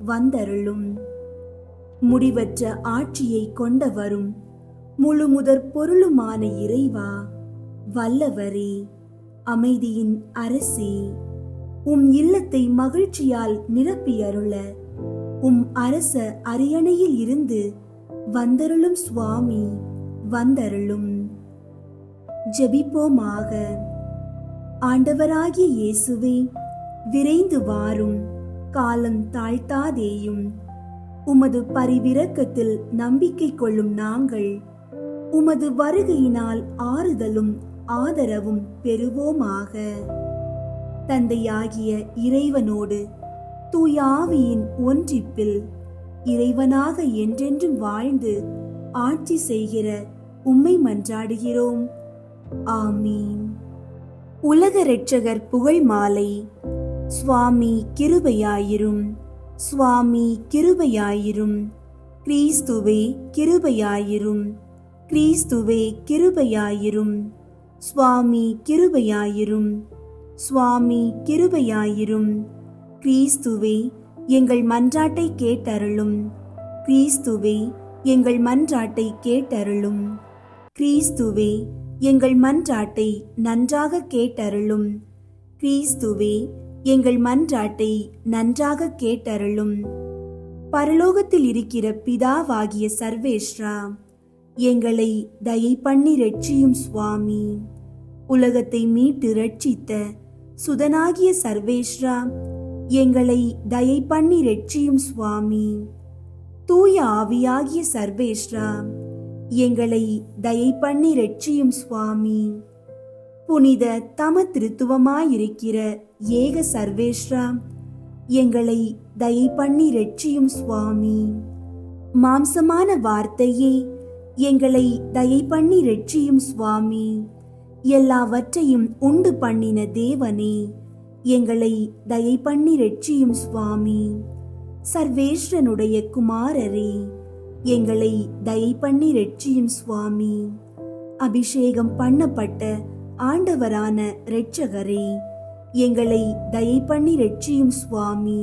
S3: வந்தருளும். முடிவற்ற ஆட்சியை கொண்டவரும் முழு முதற் பொருளுமான இறைவா, வல்லவரே, அமைதியின் அரசே, உம் இல்லத்தை மகிழ்ச்சியால் நிரப்பியருள உம் அரச அரியணையில் இருந்து வந்தருளும் சுவாமி, வந்தருளும். ஜெபிப்போமாக. ஆண்டவராகிய இயேசுவே, விரைந்து வாரும், காலம் தாழ்த்தாதேயும். உமது பரிவிரக்கத்தில் நம்பிக்கை கொள்ளும் நாங்கள் உமது வருகையினால் ஆறுதலும் ஆதரவும் பெறுவோமாக. தந்தையாகிய இறைவனோடு தூய ஆவியின் ஒன்றிப்பில் இறைவனாக என்றென்றும் வாழ்ந்து ஆட்சி செய்கிற உம்மை மன்றாடுகிறோம். ஆமீன். உலக இரட்சகர் புகழ் மாலை. சுவாமி கிருபையாயிரும், சுவாமி கிருபையாயிரும், கிறிஸ்துவே கிருபையாயிரும், கிறிஸ்துவே கிருபையாயிரும், சுவாமி கிருபையாயிரும், சுவாமி கிருபையாயிரும். கிறிஸ்துவே எங்கள் மன்றாட்டை கேட்டருளும், கிறிஸ்துவே எங்கள் மன்றாட்டை கேட்டருளும், கிறிஸ்துவே எங்கள் மன்றாட்டை நன்றாக கேட்டருளும், கிறிஸ்துவே எங்கள் மன்றாட்டை நன்றாக கேட்டருளும். பரலோகத்தில் இருக்கிற பிதாவாகிய சர்வேஸ்வரா, எங்களை தயை பண்ணி ரட்சியும் சுவாமி. உலகத்தை மீட்டு ரட்சித்த சுதனாகிய சர்வேஸ்வரா, எங்களை தயை பண்ணி ரட்சியும் சுவாமி. தூய ஆவியாகிய சர்வேஸ்வரா, எங்களை தயை பண்ணி ரட்சியும் சுவாமி. புனித தம திருத்துவமாயிருக்கிற ஏக சர்வேஸ்வரா, எங்களை தயை பண்ணி ரட்சியும் சுவாமி. மாம்சமான வார்த்தையே, எங்களை தயை பண்ணி ரட்சியும் சுவாமி. எல்லாவற்றையும் உண்டு பண்ணின தேவனே, எங்களை தயை பண்ணி ரட்சியும் சுவாமி. சர்வேஸ்வரனுடைய குமாரரே, எங்களை தயை பண்ணி ரட்சியும் சுவாமி. அபிஷேகம் பண்ணப்பட்ட ஆண்டவரான இரட்சகரே, எங்களை தயை பண்ணி ரட்சியும் சுவாமி.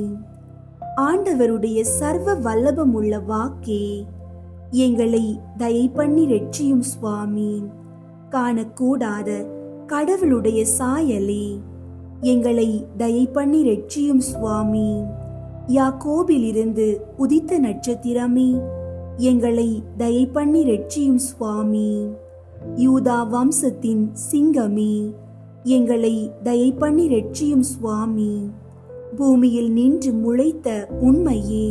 S3: ஆண்டவருடைய சர்வ வல்லபமுள்ள வாக்கே, எங்களை தயை பண்ணி ரட்சியும் சுவாமி. காணக்கூடாத கடவுளுடைய சாயலே, எங்களை தயை பண்ணி ரட்சியும் சுவாமி. யாக்கோபிலிருந்து உதித்த நட்சத்திரமே, எங்களை தயை பண்ணி ரட்சியும் சுவாமி. யூதா வம்சத்தின் சிங்கமே, எங்களை தயை பண்ணி ரட்சியும் சுவாமி. பூமியில் நின்று முளைத்த உண்மையே,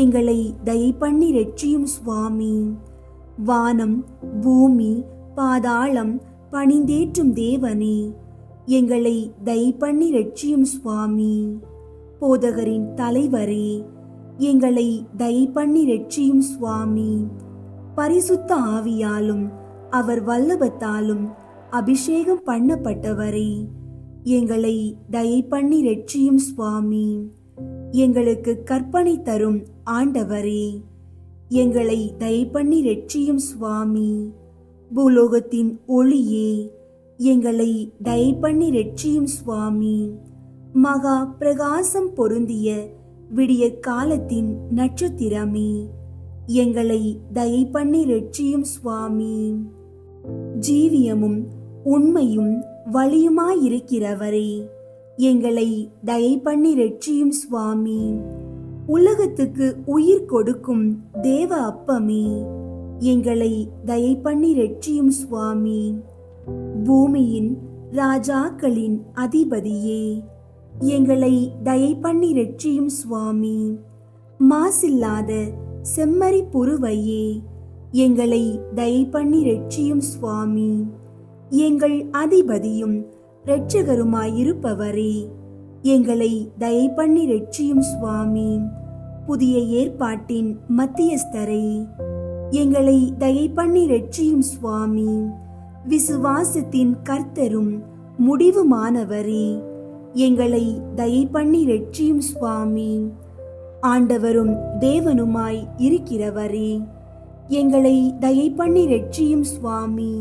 S3: எங்களை தயை பண்ணி ரட்சியும் சுவாமி. வானம் பூமி பாதாளம் பணிந்தேற்றும் தேவனே, எங்களை தயை பண்ணி ரட்சியும் சுவாமி. போதகரின் தலைவரே, எங்களை தயை பண்ணி ரட்சியும் சுவாமி. பரிசுத்த ஆவியாலும் அவர் வல்லபத்தாலும் அபிஷேகம் பண்ணப்பட்டவரே, எங்களை தயை பண்ணி ரட்சியும் சுவாமி. எங்களுக்கு கற்பனை தரும் ஆண்டவரே, எங்களை தயை பண்ணி ரட்சியும் சுவாமி. பூலோகத்தின் ஒளியே, எங்களை தயை பண்ணி ரட்சியும் சுவாமி. மகா பிரகாசம் பொருந்திய விடிய காலத்தின் நட்சத்திரமே, எங்களை தயை பண்ணி ரட்சியும் சுவாமி. ஜீவியமும் உண்மையும் வழியுமாயிருக்கிறவரே, எங்களை தயை பண்ணி ரட்சியும் சுவாமி. உலகத்துக்கு உயிர் கொடுக்கும் தேவ அப்பமே, எங்களை தயை பண்ணி ரட்சியும் சுவாமி. பூமியின் ராஜாக்களின் அதிபதியே, எங்களை தயை பண்ணி ரட்சியும் சுவாமி. மாசில்லாத செம்மறி புருவையே, எங்களை தயை பண்ணி ரட்சியும் சுவாமி. எங்கள் அதிபதியும் இரட்சகருமாயிருப்பவரே, எங்களை தயை பண்ணி ரட்சியும் சுவாமி. புதிய ஏற்பாட்டின் மத்தியஸ்தரே, எங்களை தயை பண்ணி ரட்சியும் சுவாமி. விசுவாசத்தின் கர்த்தரும் முடிவுமானவரே, எங்களை தயை பண்ணி ரட்சியும் சுவாமி. ஆண்டவரும் தேவனுமாய் இருக்கிறவரே, எங்களை தயை பண்ணி ரட்சியும் சுவாமி.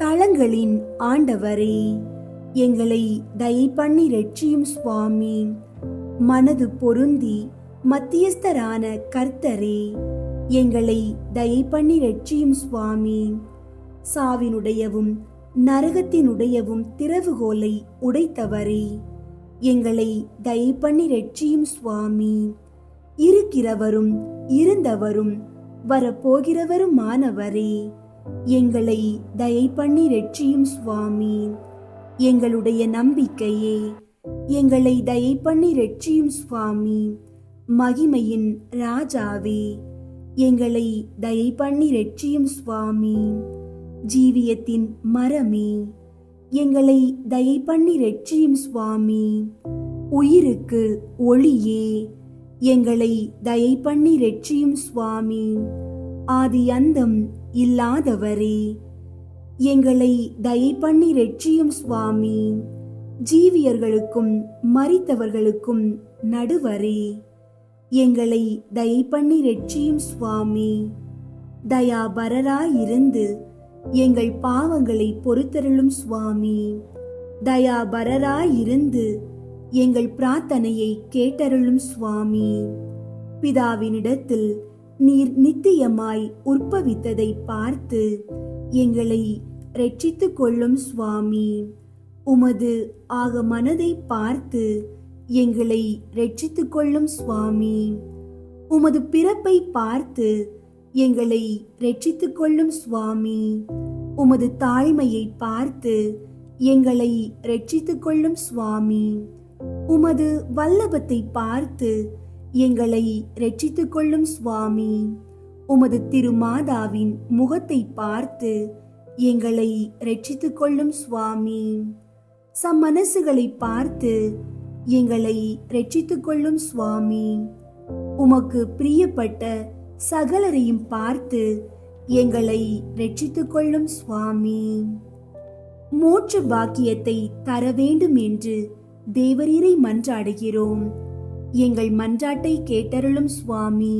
S3: தளங்களின் ஆண்டவரே, எங்களை தயை பண்ணி ரட்சியும் சுவாமி. மனது பொருந்தி மத்தியஸ்தரான கர்த்தரே, எங்களை தயை பண்ணி ரட்சியும் சுவாமி. சாவினுடையவும் நரகத்தினுடையவும் திறவுகோலை உடைத்தவரே, எங்களை தயை பண்ணி ரட்சியும் சுவாமி. இருக்கிறவரும் இருந்தவரும் வரப்போகிறவருமானவரே, எங்களை தயை பண்ணி ரட்சியும் சுவாமி. எங்களுடைய நம்பிக்கையே, எங்களை தயை பண்ணி ரட்சியும் சுவாமி. மகிமையின் ராஜாவே, எங்களை தயை பண்ணி ரட்சியும் சுவாமி. ஜீவியத்தின் மரமே, எங்களை தயை பண்ணி ரட்சியும் சுவாமி. உயிருக்கு ஒளியே, எங்களை தயை பண்ணி ரட்சியும் சுவாமி. ஆதி அந்தம் இல்லாதவரே, எங்களை தயை பண்ணி ரட்சியும் சுவாமி. ஜீவியர்களுக்கும் மரித்தவர்களுக்கும் நடுவரே, எங்களை தயை பண்ணி ரட்சியும் சுவாமி. தயாபரராயிருந்து எங்கள் பாவங்களை பொறுத்தருளும் சுவாமி. தயாபரராயிருந்து எங்கள் பிரார்த்தனையை கேட்டருளும் சுவாமி. பிதாவினிடத்தில் நீர் நித்தியமாய் உற்பவித்ததை பார்த்து எங்களை ரட்சித்துக் கொள்ளும் சுவாமி. உமது ஆக மனதை பார்த்து எங்களை ரட்சித்துக் கொள்ளும் சுவாமி. உமது பிறப்பை பார்த்து எங்களை ரட்சித்துக் கொள்ளும் சுவாமி. உமது தாழ்மையை பார்த்து எங்களை ரட்சித்துக் கொள்ளும் சுவாமி. உமது வல்லபத்தை பார்த்து எங்களை ரட்சித்துக் கொள்ளும் சுவாமி. உமது திருமாதாவின் முகத்தை பார்த்து எங்களை ரட்சித்துக் கொள்ளும் சுவாமி. சம்மனசுகளை பார்த்து எங்களை ரட்சித்துக் கொள்ளும் சுவாமி. உமக்கு பிரியப்பட்ட சகலரையும் பார்த்து எங்களை ரட்சித்துக் கொள்ளும் சுவாமி. மோட்ச பாக்கியத்தை தர வேண்டும் என்று தேவரீரை மன்றாடுகிறோம். எங்கள் மன்றாட்டை கேட்டருளும் சுவாமி.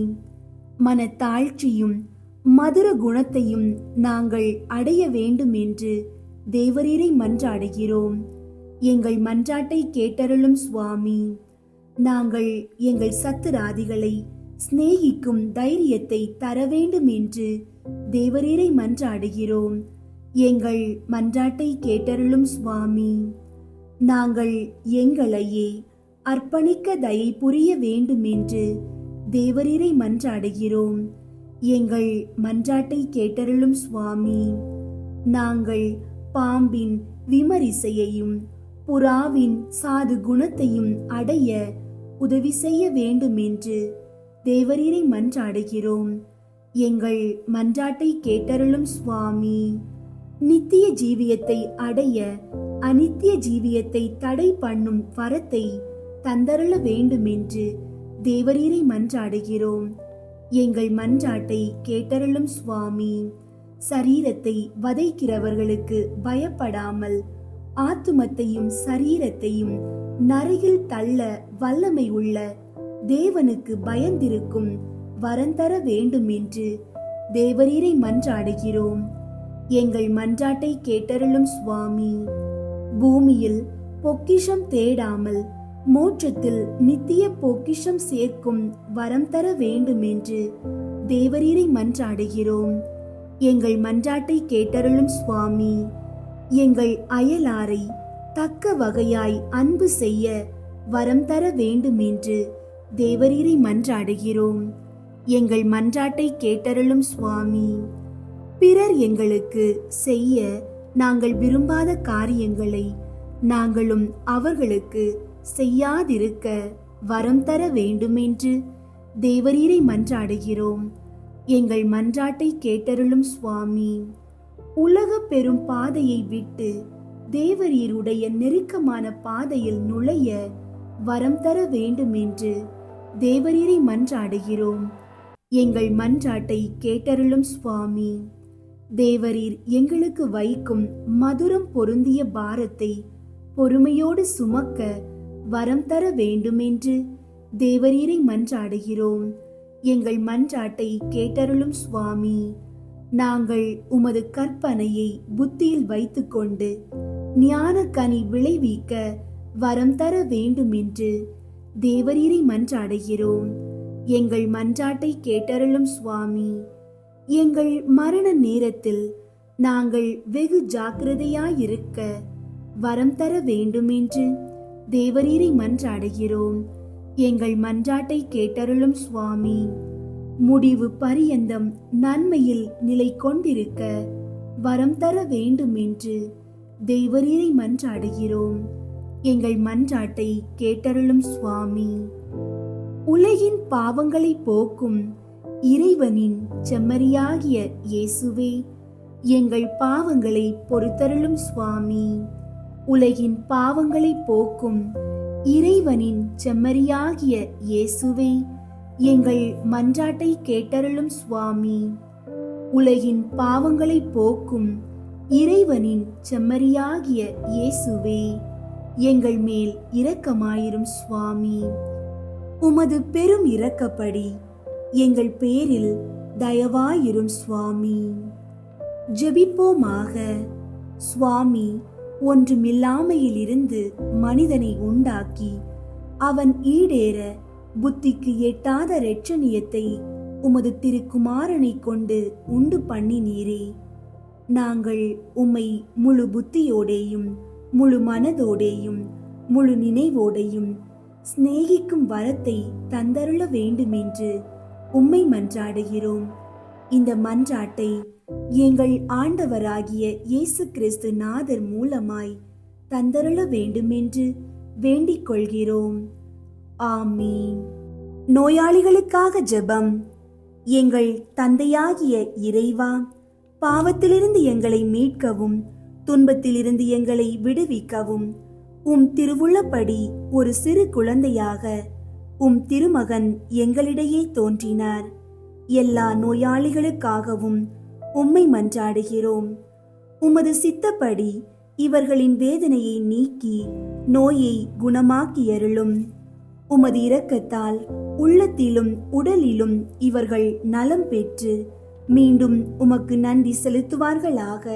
S3: மனத்தாழ்ச்சியும் மதுர குணத்தையும் நாங்கள் அடைய வேண்டும் என்று தேவரீரை மன்றாடுகிறோம். எங்கள் மன்றாட்டை கேட்டருளும் சுவாமி. நாங்கள் எங்கள் சத்துராதிகளை சிநேகிக்கும் தைரியத்தை தர வேண்டும் என்று தேவரீரை மன்றாடுகிறோம். எங்கள் மன்றாட்டை கேட்டருளும் சுவாமி. நாங்கள் எங்களையே அர்ப்பணிக்க தயை புரிய வேண்டும் என்று தேவரீரை மன்றாடுகிறோம். எங்கள் மன்றாட்டை கேட்டருளும் சுவாமி. நாங்கள் பாம்பின் விமரிசையையும் புறாவின் சாது குணத்தையும் அடைய உதவி செய்ய வேண்டும் என்று தேவரீரை மன்றாடுகிறோம். எங்கள் மன்றாட்டை கேட்டருளும் சுவாமி. நித்திய ஜீவியத்தை அடைய அனித்திய ஜீவியத்தை தடை பண்ணும் வரத்தை தந்தருள வேண்டும் என்று தேவரீரை மன்றாடுகிறோம். எங்கள் மன்றாட்டை கேட்டருளும் சுவாமி. சரீரத்தை வதைக்கிறவர்களுக்கு பயப்படாமல் ஆத்துமத்தையும் சரீரத்தையும் நரகில் தள்ள வல்லமை உள்ள தேவனுக்கு பயந்திருக்கும் வரந்தர வேண்டும் என்று தேவரீரை மன்றாடுகிறோம். எங்கள் மன்றாட்டை கேட்டருளும் சுவாமி. பூமியில் பொக்கிஷம் தேடாமல் மோட்சத்தில் நித்திய பொக்கிஷம் சேர்க்கும் வரம் தர வேண்டும் என்று தேவரீரை மன்றாடுகிறோம். எங்கள் மன்றாட்டை கேட்டருளும் சுவாமி. எங்கள் அயலாரை தக்க வகையாய் அன்பு செய்ய வரம் தர வேண்டும் என்று தேவரீரை மன்றாடுகிறோம். எங்கள் மன்றாட்டை கேட்டருளும் சுவாமி. பிறர் எங்களுக்கு செய்ய நாங்கள் விரும்பாத காரியங்களை நாங்களும் அவர்களுக்கு செய்யாதிருக்க வரம் தர வேண்டுமென்று தேவரீரை மன்றாடுகிறோம். எங்கள் மன்றாட்டை கேட்டருளும் சுவாமி. உலக பெரும் பாதையை விட்டு தேவரீருடைய நெருக்கமான பாதையில் நுழைய வரம் தர வேண்டுமென்று தேவரீரை மன்றாடுகிறோம். எங்கள் மன்றாட்டை கேட்டருளும் சுவாமி. தேவரீர் எங்களுக்கு வைக்கும் மதுரம் பொருந்திய பாரத்தை பொறுமையோடு சுமக்க வரம் தர வேண்டுமென்று தேவரீரை மன்றாடுகிறோம். எங்கள் மன்றாட்டை கேட்டருளும் சுவாமி. நாங்கள் உமது கற்பனையை புத்தியில் வைத்துக்கொண்டு ஞான கனி விளைவிக்க வரம் தர வேண்டுமென்று தேவரீரை மன்றாடுகிறோம். எங்கள் மன்றாட்டை கேட்டருளும் சுவாமி. எங்கள் மரண நேரத்தில் நாங்கள் வெகு ஜாக்கிரதையாயிருக்க வரம் தர வேண்டுமென்று தேவரீரை மன்றாடுகிறோம். எங்கள் மன்றாட்டை கேட்டருளும் சுவாமி. முடிவு பரியந்தம் நன்மையில் நிலை கொண்டிருக்க வரம் தர வேண்டுமென்று தேவரீரை மன்றாடுகிறோம். எங்கள் மன்றாட்டை கேட்டருளும் சுவாமி. உலகின் பாவங்களை போக்கும் இறைவனின் செம்மறியாகிய இயேசுவே, எங்கள் பாவங்களை பொறுத்தருளும் சுவாமி. உலகின் பாவங்களை போக்கும் இறைவனின் செம்மறியாகிய இயேசுவே, எங்கள் மன்றாட்டை கேட்டருளும் சுவாமி. உலகின் பாவங்களை போக்கும் இறைவனின் செம்மறியாகிய இயேசுவே, எங்கள் மேல் இரக்கமாயிரும் சுவாமி. உமது பெரும் இரக்கப்படி எங்கள் பேரில் தயவாயிரும் சுவாமி. ஜெபிப்போமாக. சுவாமி, ஒன்றுமில்லாமையிலிருந்து மனிதனை உண்டாக்கி அவன் ஈடேற புத்திக்கு எட்டாத இரட்சணியத்தை உமது திருக்குமாரனை கொண்டு உண்டு பண்ணினீரே. நாங்கள் உம்மை முழு புத்தியோடேயும் முழு மனதோடேயும் முழு நினைவோடையும் சிநேகிக்கும் வரத்தை தந்தருள வேண்டுமென்று உம்மை மன்றாடுகிறோம். இந்த மன்றாட்டை எங்கள் ஆண்டவராகிய இயேசு கிறிஸ்து நாதர் மூலமாய் தந்தருள வேண்டுமென்று வேண்டிக் கொள்கிறோம். ஆமீன். நோயாளிகளுக்காக ஜெபம். எங்கள் தந்தையாகிய இறைவா, பாவத்திலிருந்து எங்களை மீட்கவும் துன்பத்திலிருந்து எங்களை விடுவிக்கவும் உம் திருவுள்ளப்படி ஒரு சிறு குழந்தையாக உம் திருமகன் எங்களிடையே தோன்றினார். எல்லா நோயாளிகளுக்காகவும் உம்மை மன்றாடுகிறோம். உமது சித்தப்படி இவர்களின் வேதனையை நீக்கி நோயை குணமாக்கியருளும். உமது இரக்கத்தால் உள்ளத்திலும் உடலிலும் இவர்கள் நலம் பெற்று மீண்டும் உமக்கு நன்றி செலுத்துவார்களாக.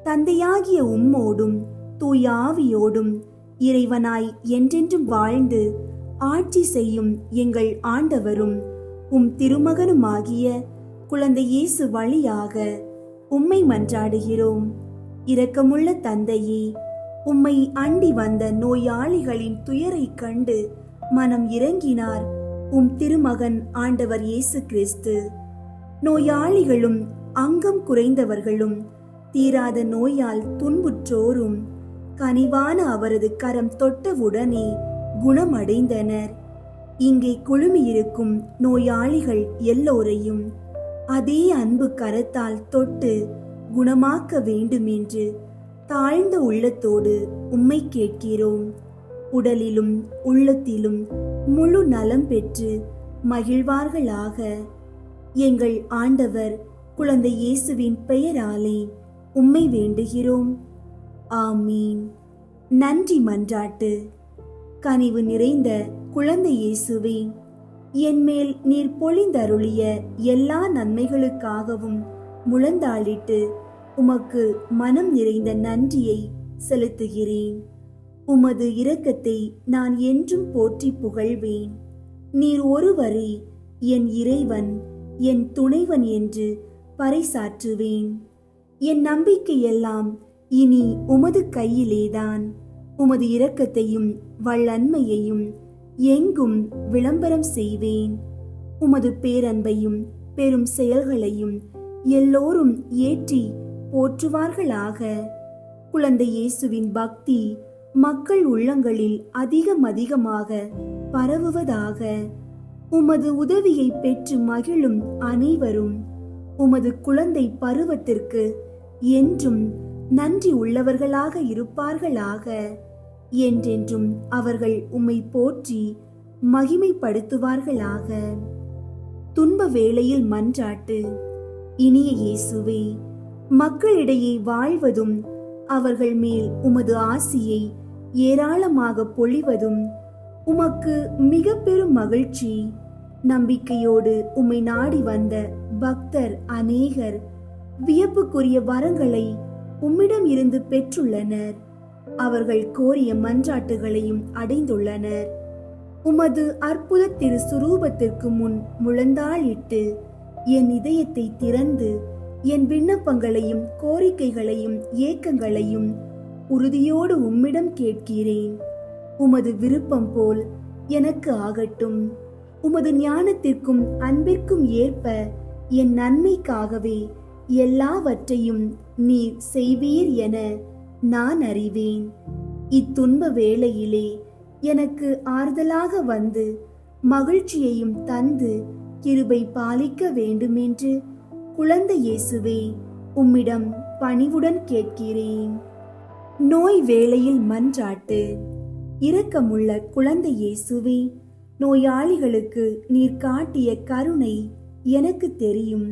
S3: தந்தையாகிய உம்மோடும் தூய ஆவியோடும் இறைவனாய் என்றென்றும் வாழ்ந்து ஆட்சி செய்யும் எங்கள் ஆண்டவரும் உம் திருமகனுமாகிய குழந்தை இயேசு வழியாக உம்மை மன்றாடுகிறோம். இரக்கமுள்ள தந்தையே, உம்மை அண்டி வந்த நோயாளிகளின் துயரை கண்டு மனம் இறங்கினார் உம் திருமகன் ஆண்டவர் இயேசு கிறிஸ்து. நோயாளிகளும் அங்கம் குறைந்தவர்களும் தீராத நோயால் துன்புற்றோரும் கனிவான அவரது கரம் தொட்டவுடனே குணமடைந்தனர். இங்கே குழுமியிருக்கும் நோயாளிகள் எல்லோரையும் அதே அன்பு கரத்தால் தொட்டு குணமாக்க வேண்டுமென்று தாழ்ந்த உள்ளத்தோடு உம்மை கேட்கிறோம். உடலிலும் உள்ளத்திலும் முழு நலம் பெற்று மகிழ்வார்களாக. எங்கள் ஆண்டவர் குழந்தை இயேசுவின் பெயராலே உம்மை வேண்டுகிறோம். ஆமீன். நன்றி மன்றாட்டு. கனிவு நிறைந்த குழந்தை இயேசுவே, என்மேல் நீர் பொழிந்தருளிய எல்லா நன்மைகளுக்காகவும் முழந்தாளிட்டு உமக்கு மனம் நிறைந்த நன்றியை செலுத்துகிறேன். உமது இரக்கத்தை நான் என்றும் போற்றி புகழ்வேன். நீர் ஒருவரே என் இறைவன், என் துணைவன் என்று பறைசாற்றுவேன். என் நம்பிக்கையெல்லாம் இனி உமது கையிலேதான். உமது இரக்கத்தையும் வல்லன்மையையும் எங்கும் விளம்பரம் செய்வேன். உமது பேரன்பையும் பெரும் செயல்களையும் எல்லோரும் ஏற்றி போற்றுவார்களாக. குழந்தை இயேசுவின் பக்தி மக்கள் உள்ளங்களில் அதிகமாக பரவுவதாக. உமது உதவியை பெற்று மகிழும் அனைவரும் உமது குழந்தை பருவத்திற்கு என்றும் நன்றி உள்ளவர்களாக இருப்பார்களாக. என்றென்றும் அவர்கள் உம்மை போற்றி மகிமைப்படுத்துவார்களாக. துன்ப வேளையில் மன்றாட்டு. இனிய இயேசுவே, மக்களிடையே வாழ்வதும் அவர்கள் மேல் உமது ஆசியை ஏராளமாக பொழிவதும் உமக்கு மிக பெரும் மகிழ்ச்சி. நம்பிக்கையோடு உம்மை நாடி வந்த பக்தர் அநேகர் வியப்புக்குரிய வரங்களை உம்மிடம் இருந்து பெற்றுள்ளனர். அவர்கள் கோரிய மன்றாட்டுகளையும் அடைந்துள்ளனர். உமது அற்புத திரு சுரூபத்திற்கு முன் முழந்தாளிட்டு என் இதயத்தை திறந்து என் விண்ணப்பங்களையும் கோரிக்கைகளையும் ஏக்கங்களையும் உறுதியோடு உம்மிடம் கேட்கிறேன். உமது விருப்பம் போல் எனக்கு ஆகட்டும். உமது ஞானத்திற்கும் அன்பிற்கும் ஏற்ப என் நன்மைக்காகவே எல்லாவற்றையும் நீர் செய்வீர் என நான் அறிவேன். இத்துன்ப வேளையிலே எனக்கு ஆறுதலாக வந்து மகிழ்ச்சியையும் தந்து கிருபை பாலிக்க வேண்டுமென்று குழந்தை இயேசுவே உம்மிடம் பணிவுடன் கேட்கிறேன். நோய் வேளையில் மன்றாட்டு. இரக்கமுள்ள குழந்தை இயேசுவே, நோயாளிகளுக்கு நீர் காட்டிய கருணை எனக்கு தெரியும்.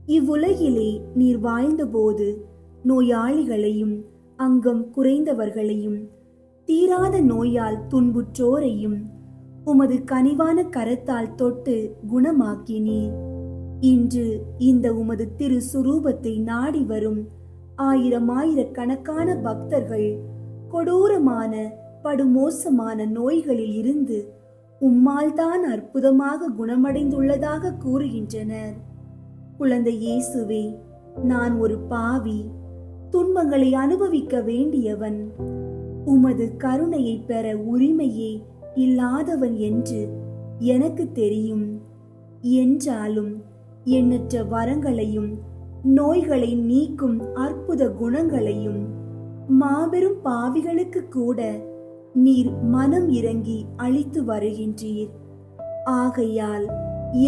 S3: இவ்வுலகிலே நீர் வாழ்ந்தபோது நோயாளிகளையும் அங்கம் குறைந்தவர்களையும் தீராத நோயால் துன்புற்றோரையும் உமது கனிவான கரத்தால் தொட்டு குணமாக்கினீர். இன்று இந்த உமது திரு சுரூபத்தை நாடி வரும் ஆயிரக்கணக்கான பக்தர்கள் கொடூரமான படுமோசமான நோய்களில் இருந்து உம்மால் தான் அற்புதமாக குணமடைந்துள்ளதாக கூறுகின்றனர். குழந்தை இயேசுவே, நான் ஒரு பாவி, துன்பங்களை அனுபவிக்க வேண்டியவன், உமது கருணையை பெற உரிமையே இல்லாதவன் என்று எனக்கு தெரியும். என்றாலும் எண்ணற்ற வரங்களையும் நோய்களை நீக்கும் அற்புத குணங்களையும் மாபெரும் பாவிகளுக்கு கூட நீர் மனம் இறங்கி அளித்து வருகின்றீர். ஆகையால்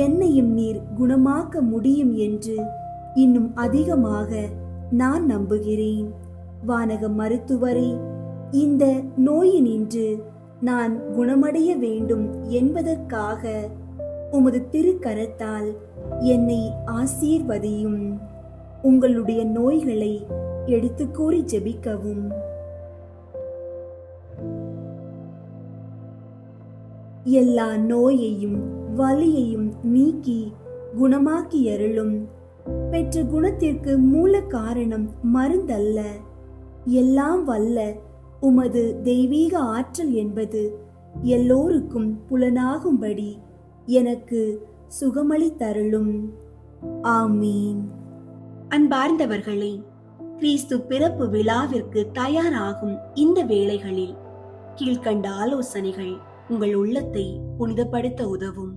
S3: என்னையும் நீர் குணமாக்க முடியும் என்று இன்னும் அதிகமாக நான் நம்புகிறேன். வானக மருத்துவரே, இந்த நோயினின்று நான் குணமடைய வேண்டும் என்பதற்காக உமது திருக்கரத்தால் என்னை ஆசீர்வதியும். உங்களுடைய நோய்களை எடுத்து கூறி ஜெபிக்கவும். எல்லா நோயையும் வலியையும் நீக்கி குணமாக்கி அருளும். பெற்ற குணத்திற்கு மூல காரணம் மருந்தல்ல, எல்லாம் வல்ல உமது தெய்வீக ஆற்றல் என்பது எல்லோருக்கும் புலனாகும்படி எனக்கு சுகமளித்தருளும். ஆமீன்.
S2: அன்பார்ந்தவர்களே, கிறிஸ்து பிறப்பு விழாவிற்கு தயாராகும் இந்த வேளைகளில் கீழ்க்கண்ட ஆலோசனைகள் உங்கள் உள்ளத்தை புனிதப்படுத்த உதவும்.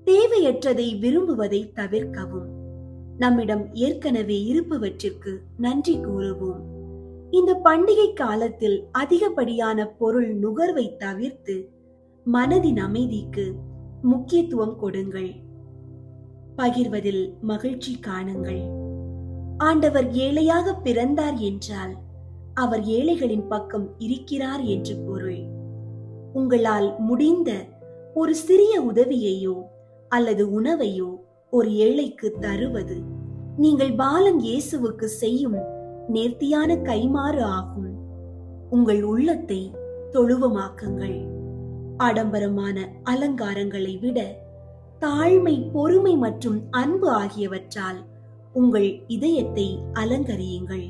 S2: தேவையற்றதை விரும்புவதை தவிர்க்கவும். நம்மிடம் ஏற்கனவே இருப்பவற்றிற்கு நன்றி கூறுவோம். இந்த பண்டிகை காலத்தில் அதிகப்படியான பொருள் நுகர்வை தவிர்த்து மனதின் அமைதிக்கு முக்கியத்துவம் கொடுங்கள். பகிர்வதில் மகிழ்ச்சி காணுங்கள். ஆண்டவர் ஏழையாக பிறந்தார் என்றால் அவர் ஏழைகளின் பக்கம் இருக்கிறார் என்று பொருள். உங்களால் முடிந்த ஒரு சிறிய உதவியையோ அல்லது உணவையோ ஒரு ஏழைக்கு தருவது நீங்கள் பாலன் இயேசுவுக்கு செய்யும் நேர்த்தியான கைமாறு ஆகும். உங்கள் உள்ளத்தை தொழுவமாக்குங்கள். ஆடம்பரமான அலங்காரங்களை விட தாழ்மை, பொறுமை மற்றும் அன்பு ஆகியவற்றால் உங்கள் இதயத்தை அலங்கரியுங்கள்.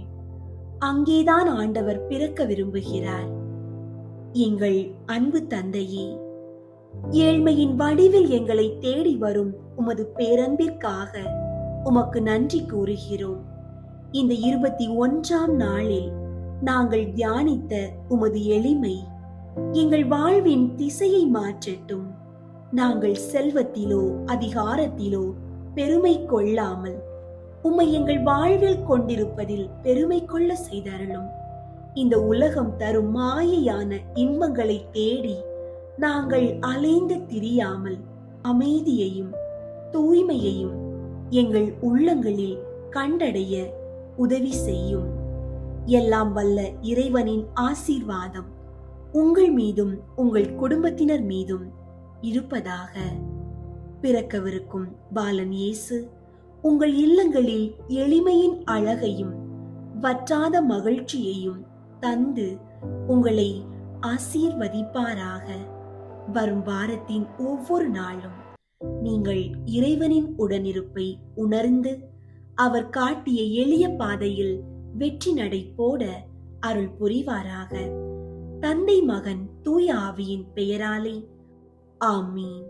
S2: அங்கேதான் ஆண்டவர் பிறக்க விரும்புகிறார். எங்கள் அன்பு தந்தையே, ஏழ்மையின் வடிவில் எங்களை தேடி வரும் உமது பேரன்பிற்காக உமக்கு நன்றி கூறுகிறோம். இந்த 21ஆம் நாளில் நாங்கள் தியானித்த உமது எளிமை எங்கள் வாழ்வின் திசையை மாற்றட்டும். நாங்கள் செல்வத்திலோ அதிகாரத்திலோ பெருமை கொள்ளாமல் உம்மை எங்கள் வாழ்வில் கொண்டிருப்பதில் பெருமை கொள்ள செய்தருளும். இந்த உலகம் தரும் மாயையான இன்பங்களை தேடி நாங்கள் அலைந்து திரியாமல் அமைதியையும் தூய்மையையும் எங்கள் உள்ளங்களில் கண்டடைய உதவி செய்யும். எல்லாம் வல்ல இறைவனின் ஆசீர்வாதம் உங்கள் மீதும் உங்கள் குடும்பத்தினர் மீதும் இருப்பதாக. பிறக்கவிருக்கும் பாலன் இயேசு உங்கள் இல்லங்களில் எளிமையின் அழகையும் வற்றாத மகிழ்ச்சியையும் தந்து உங்களை ஆசீர்வதிப்பாராக. வரும் வாரத்தின் ஒவ்வொரு நாளும் நீங்கள் இறைவனின் உடனிருப்பை உணர்ந்து அவர் காட்டிய எளிய பாதையில் வெற்றி நடை போட அருள் புரிவாராக. தந்தை, மகன், தூய ஆவியின் பெயராலே ஆமீன்.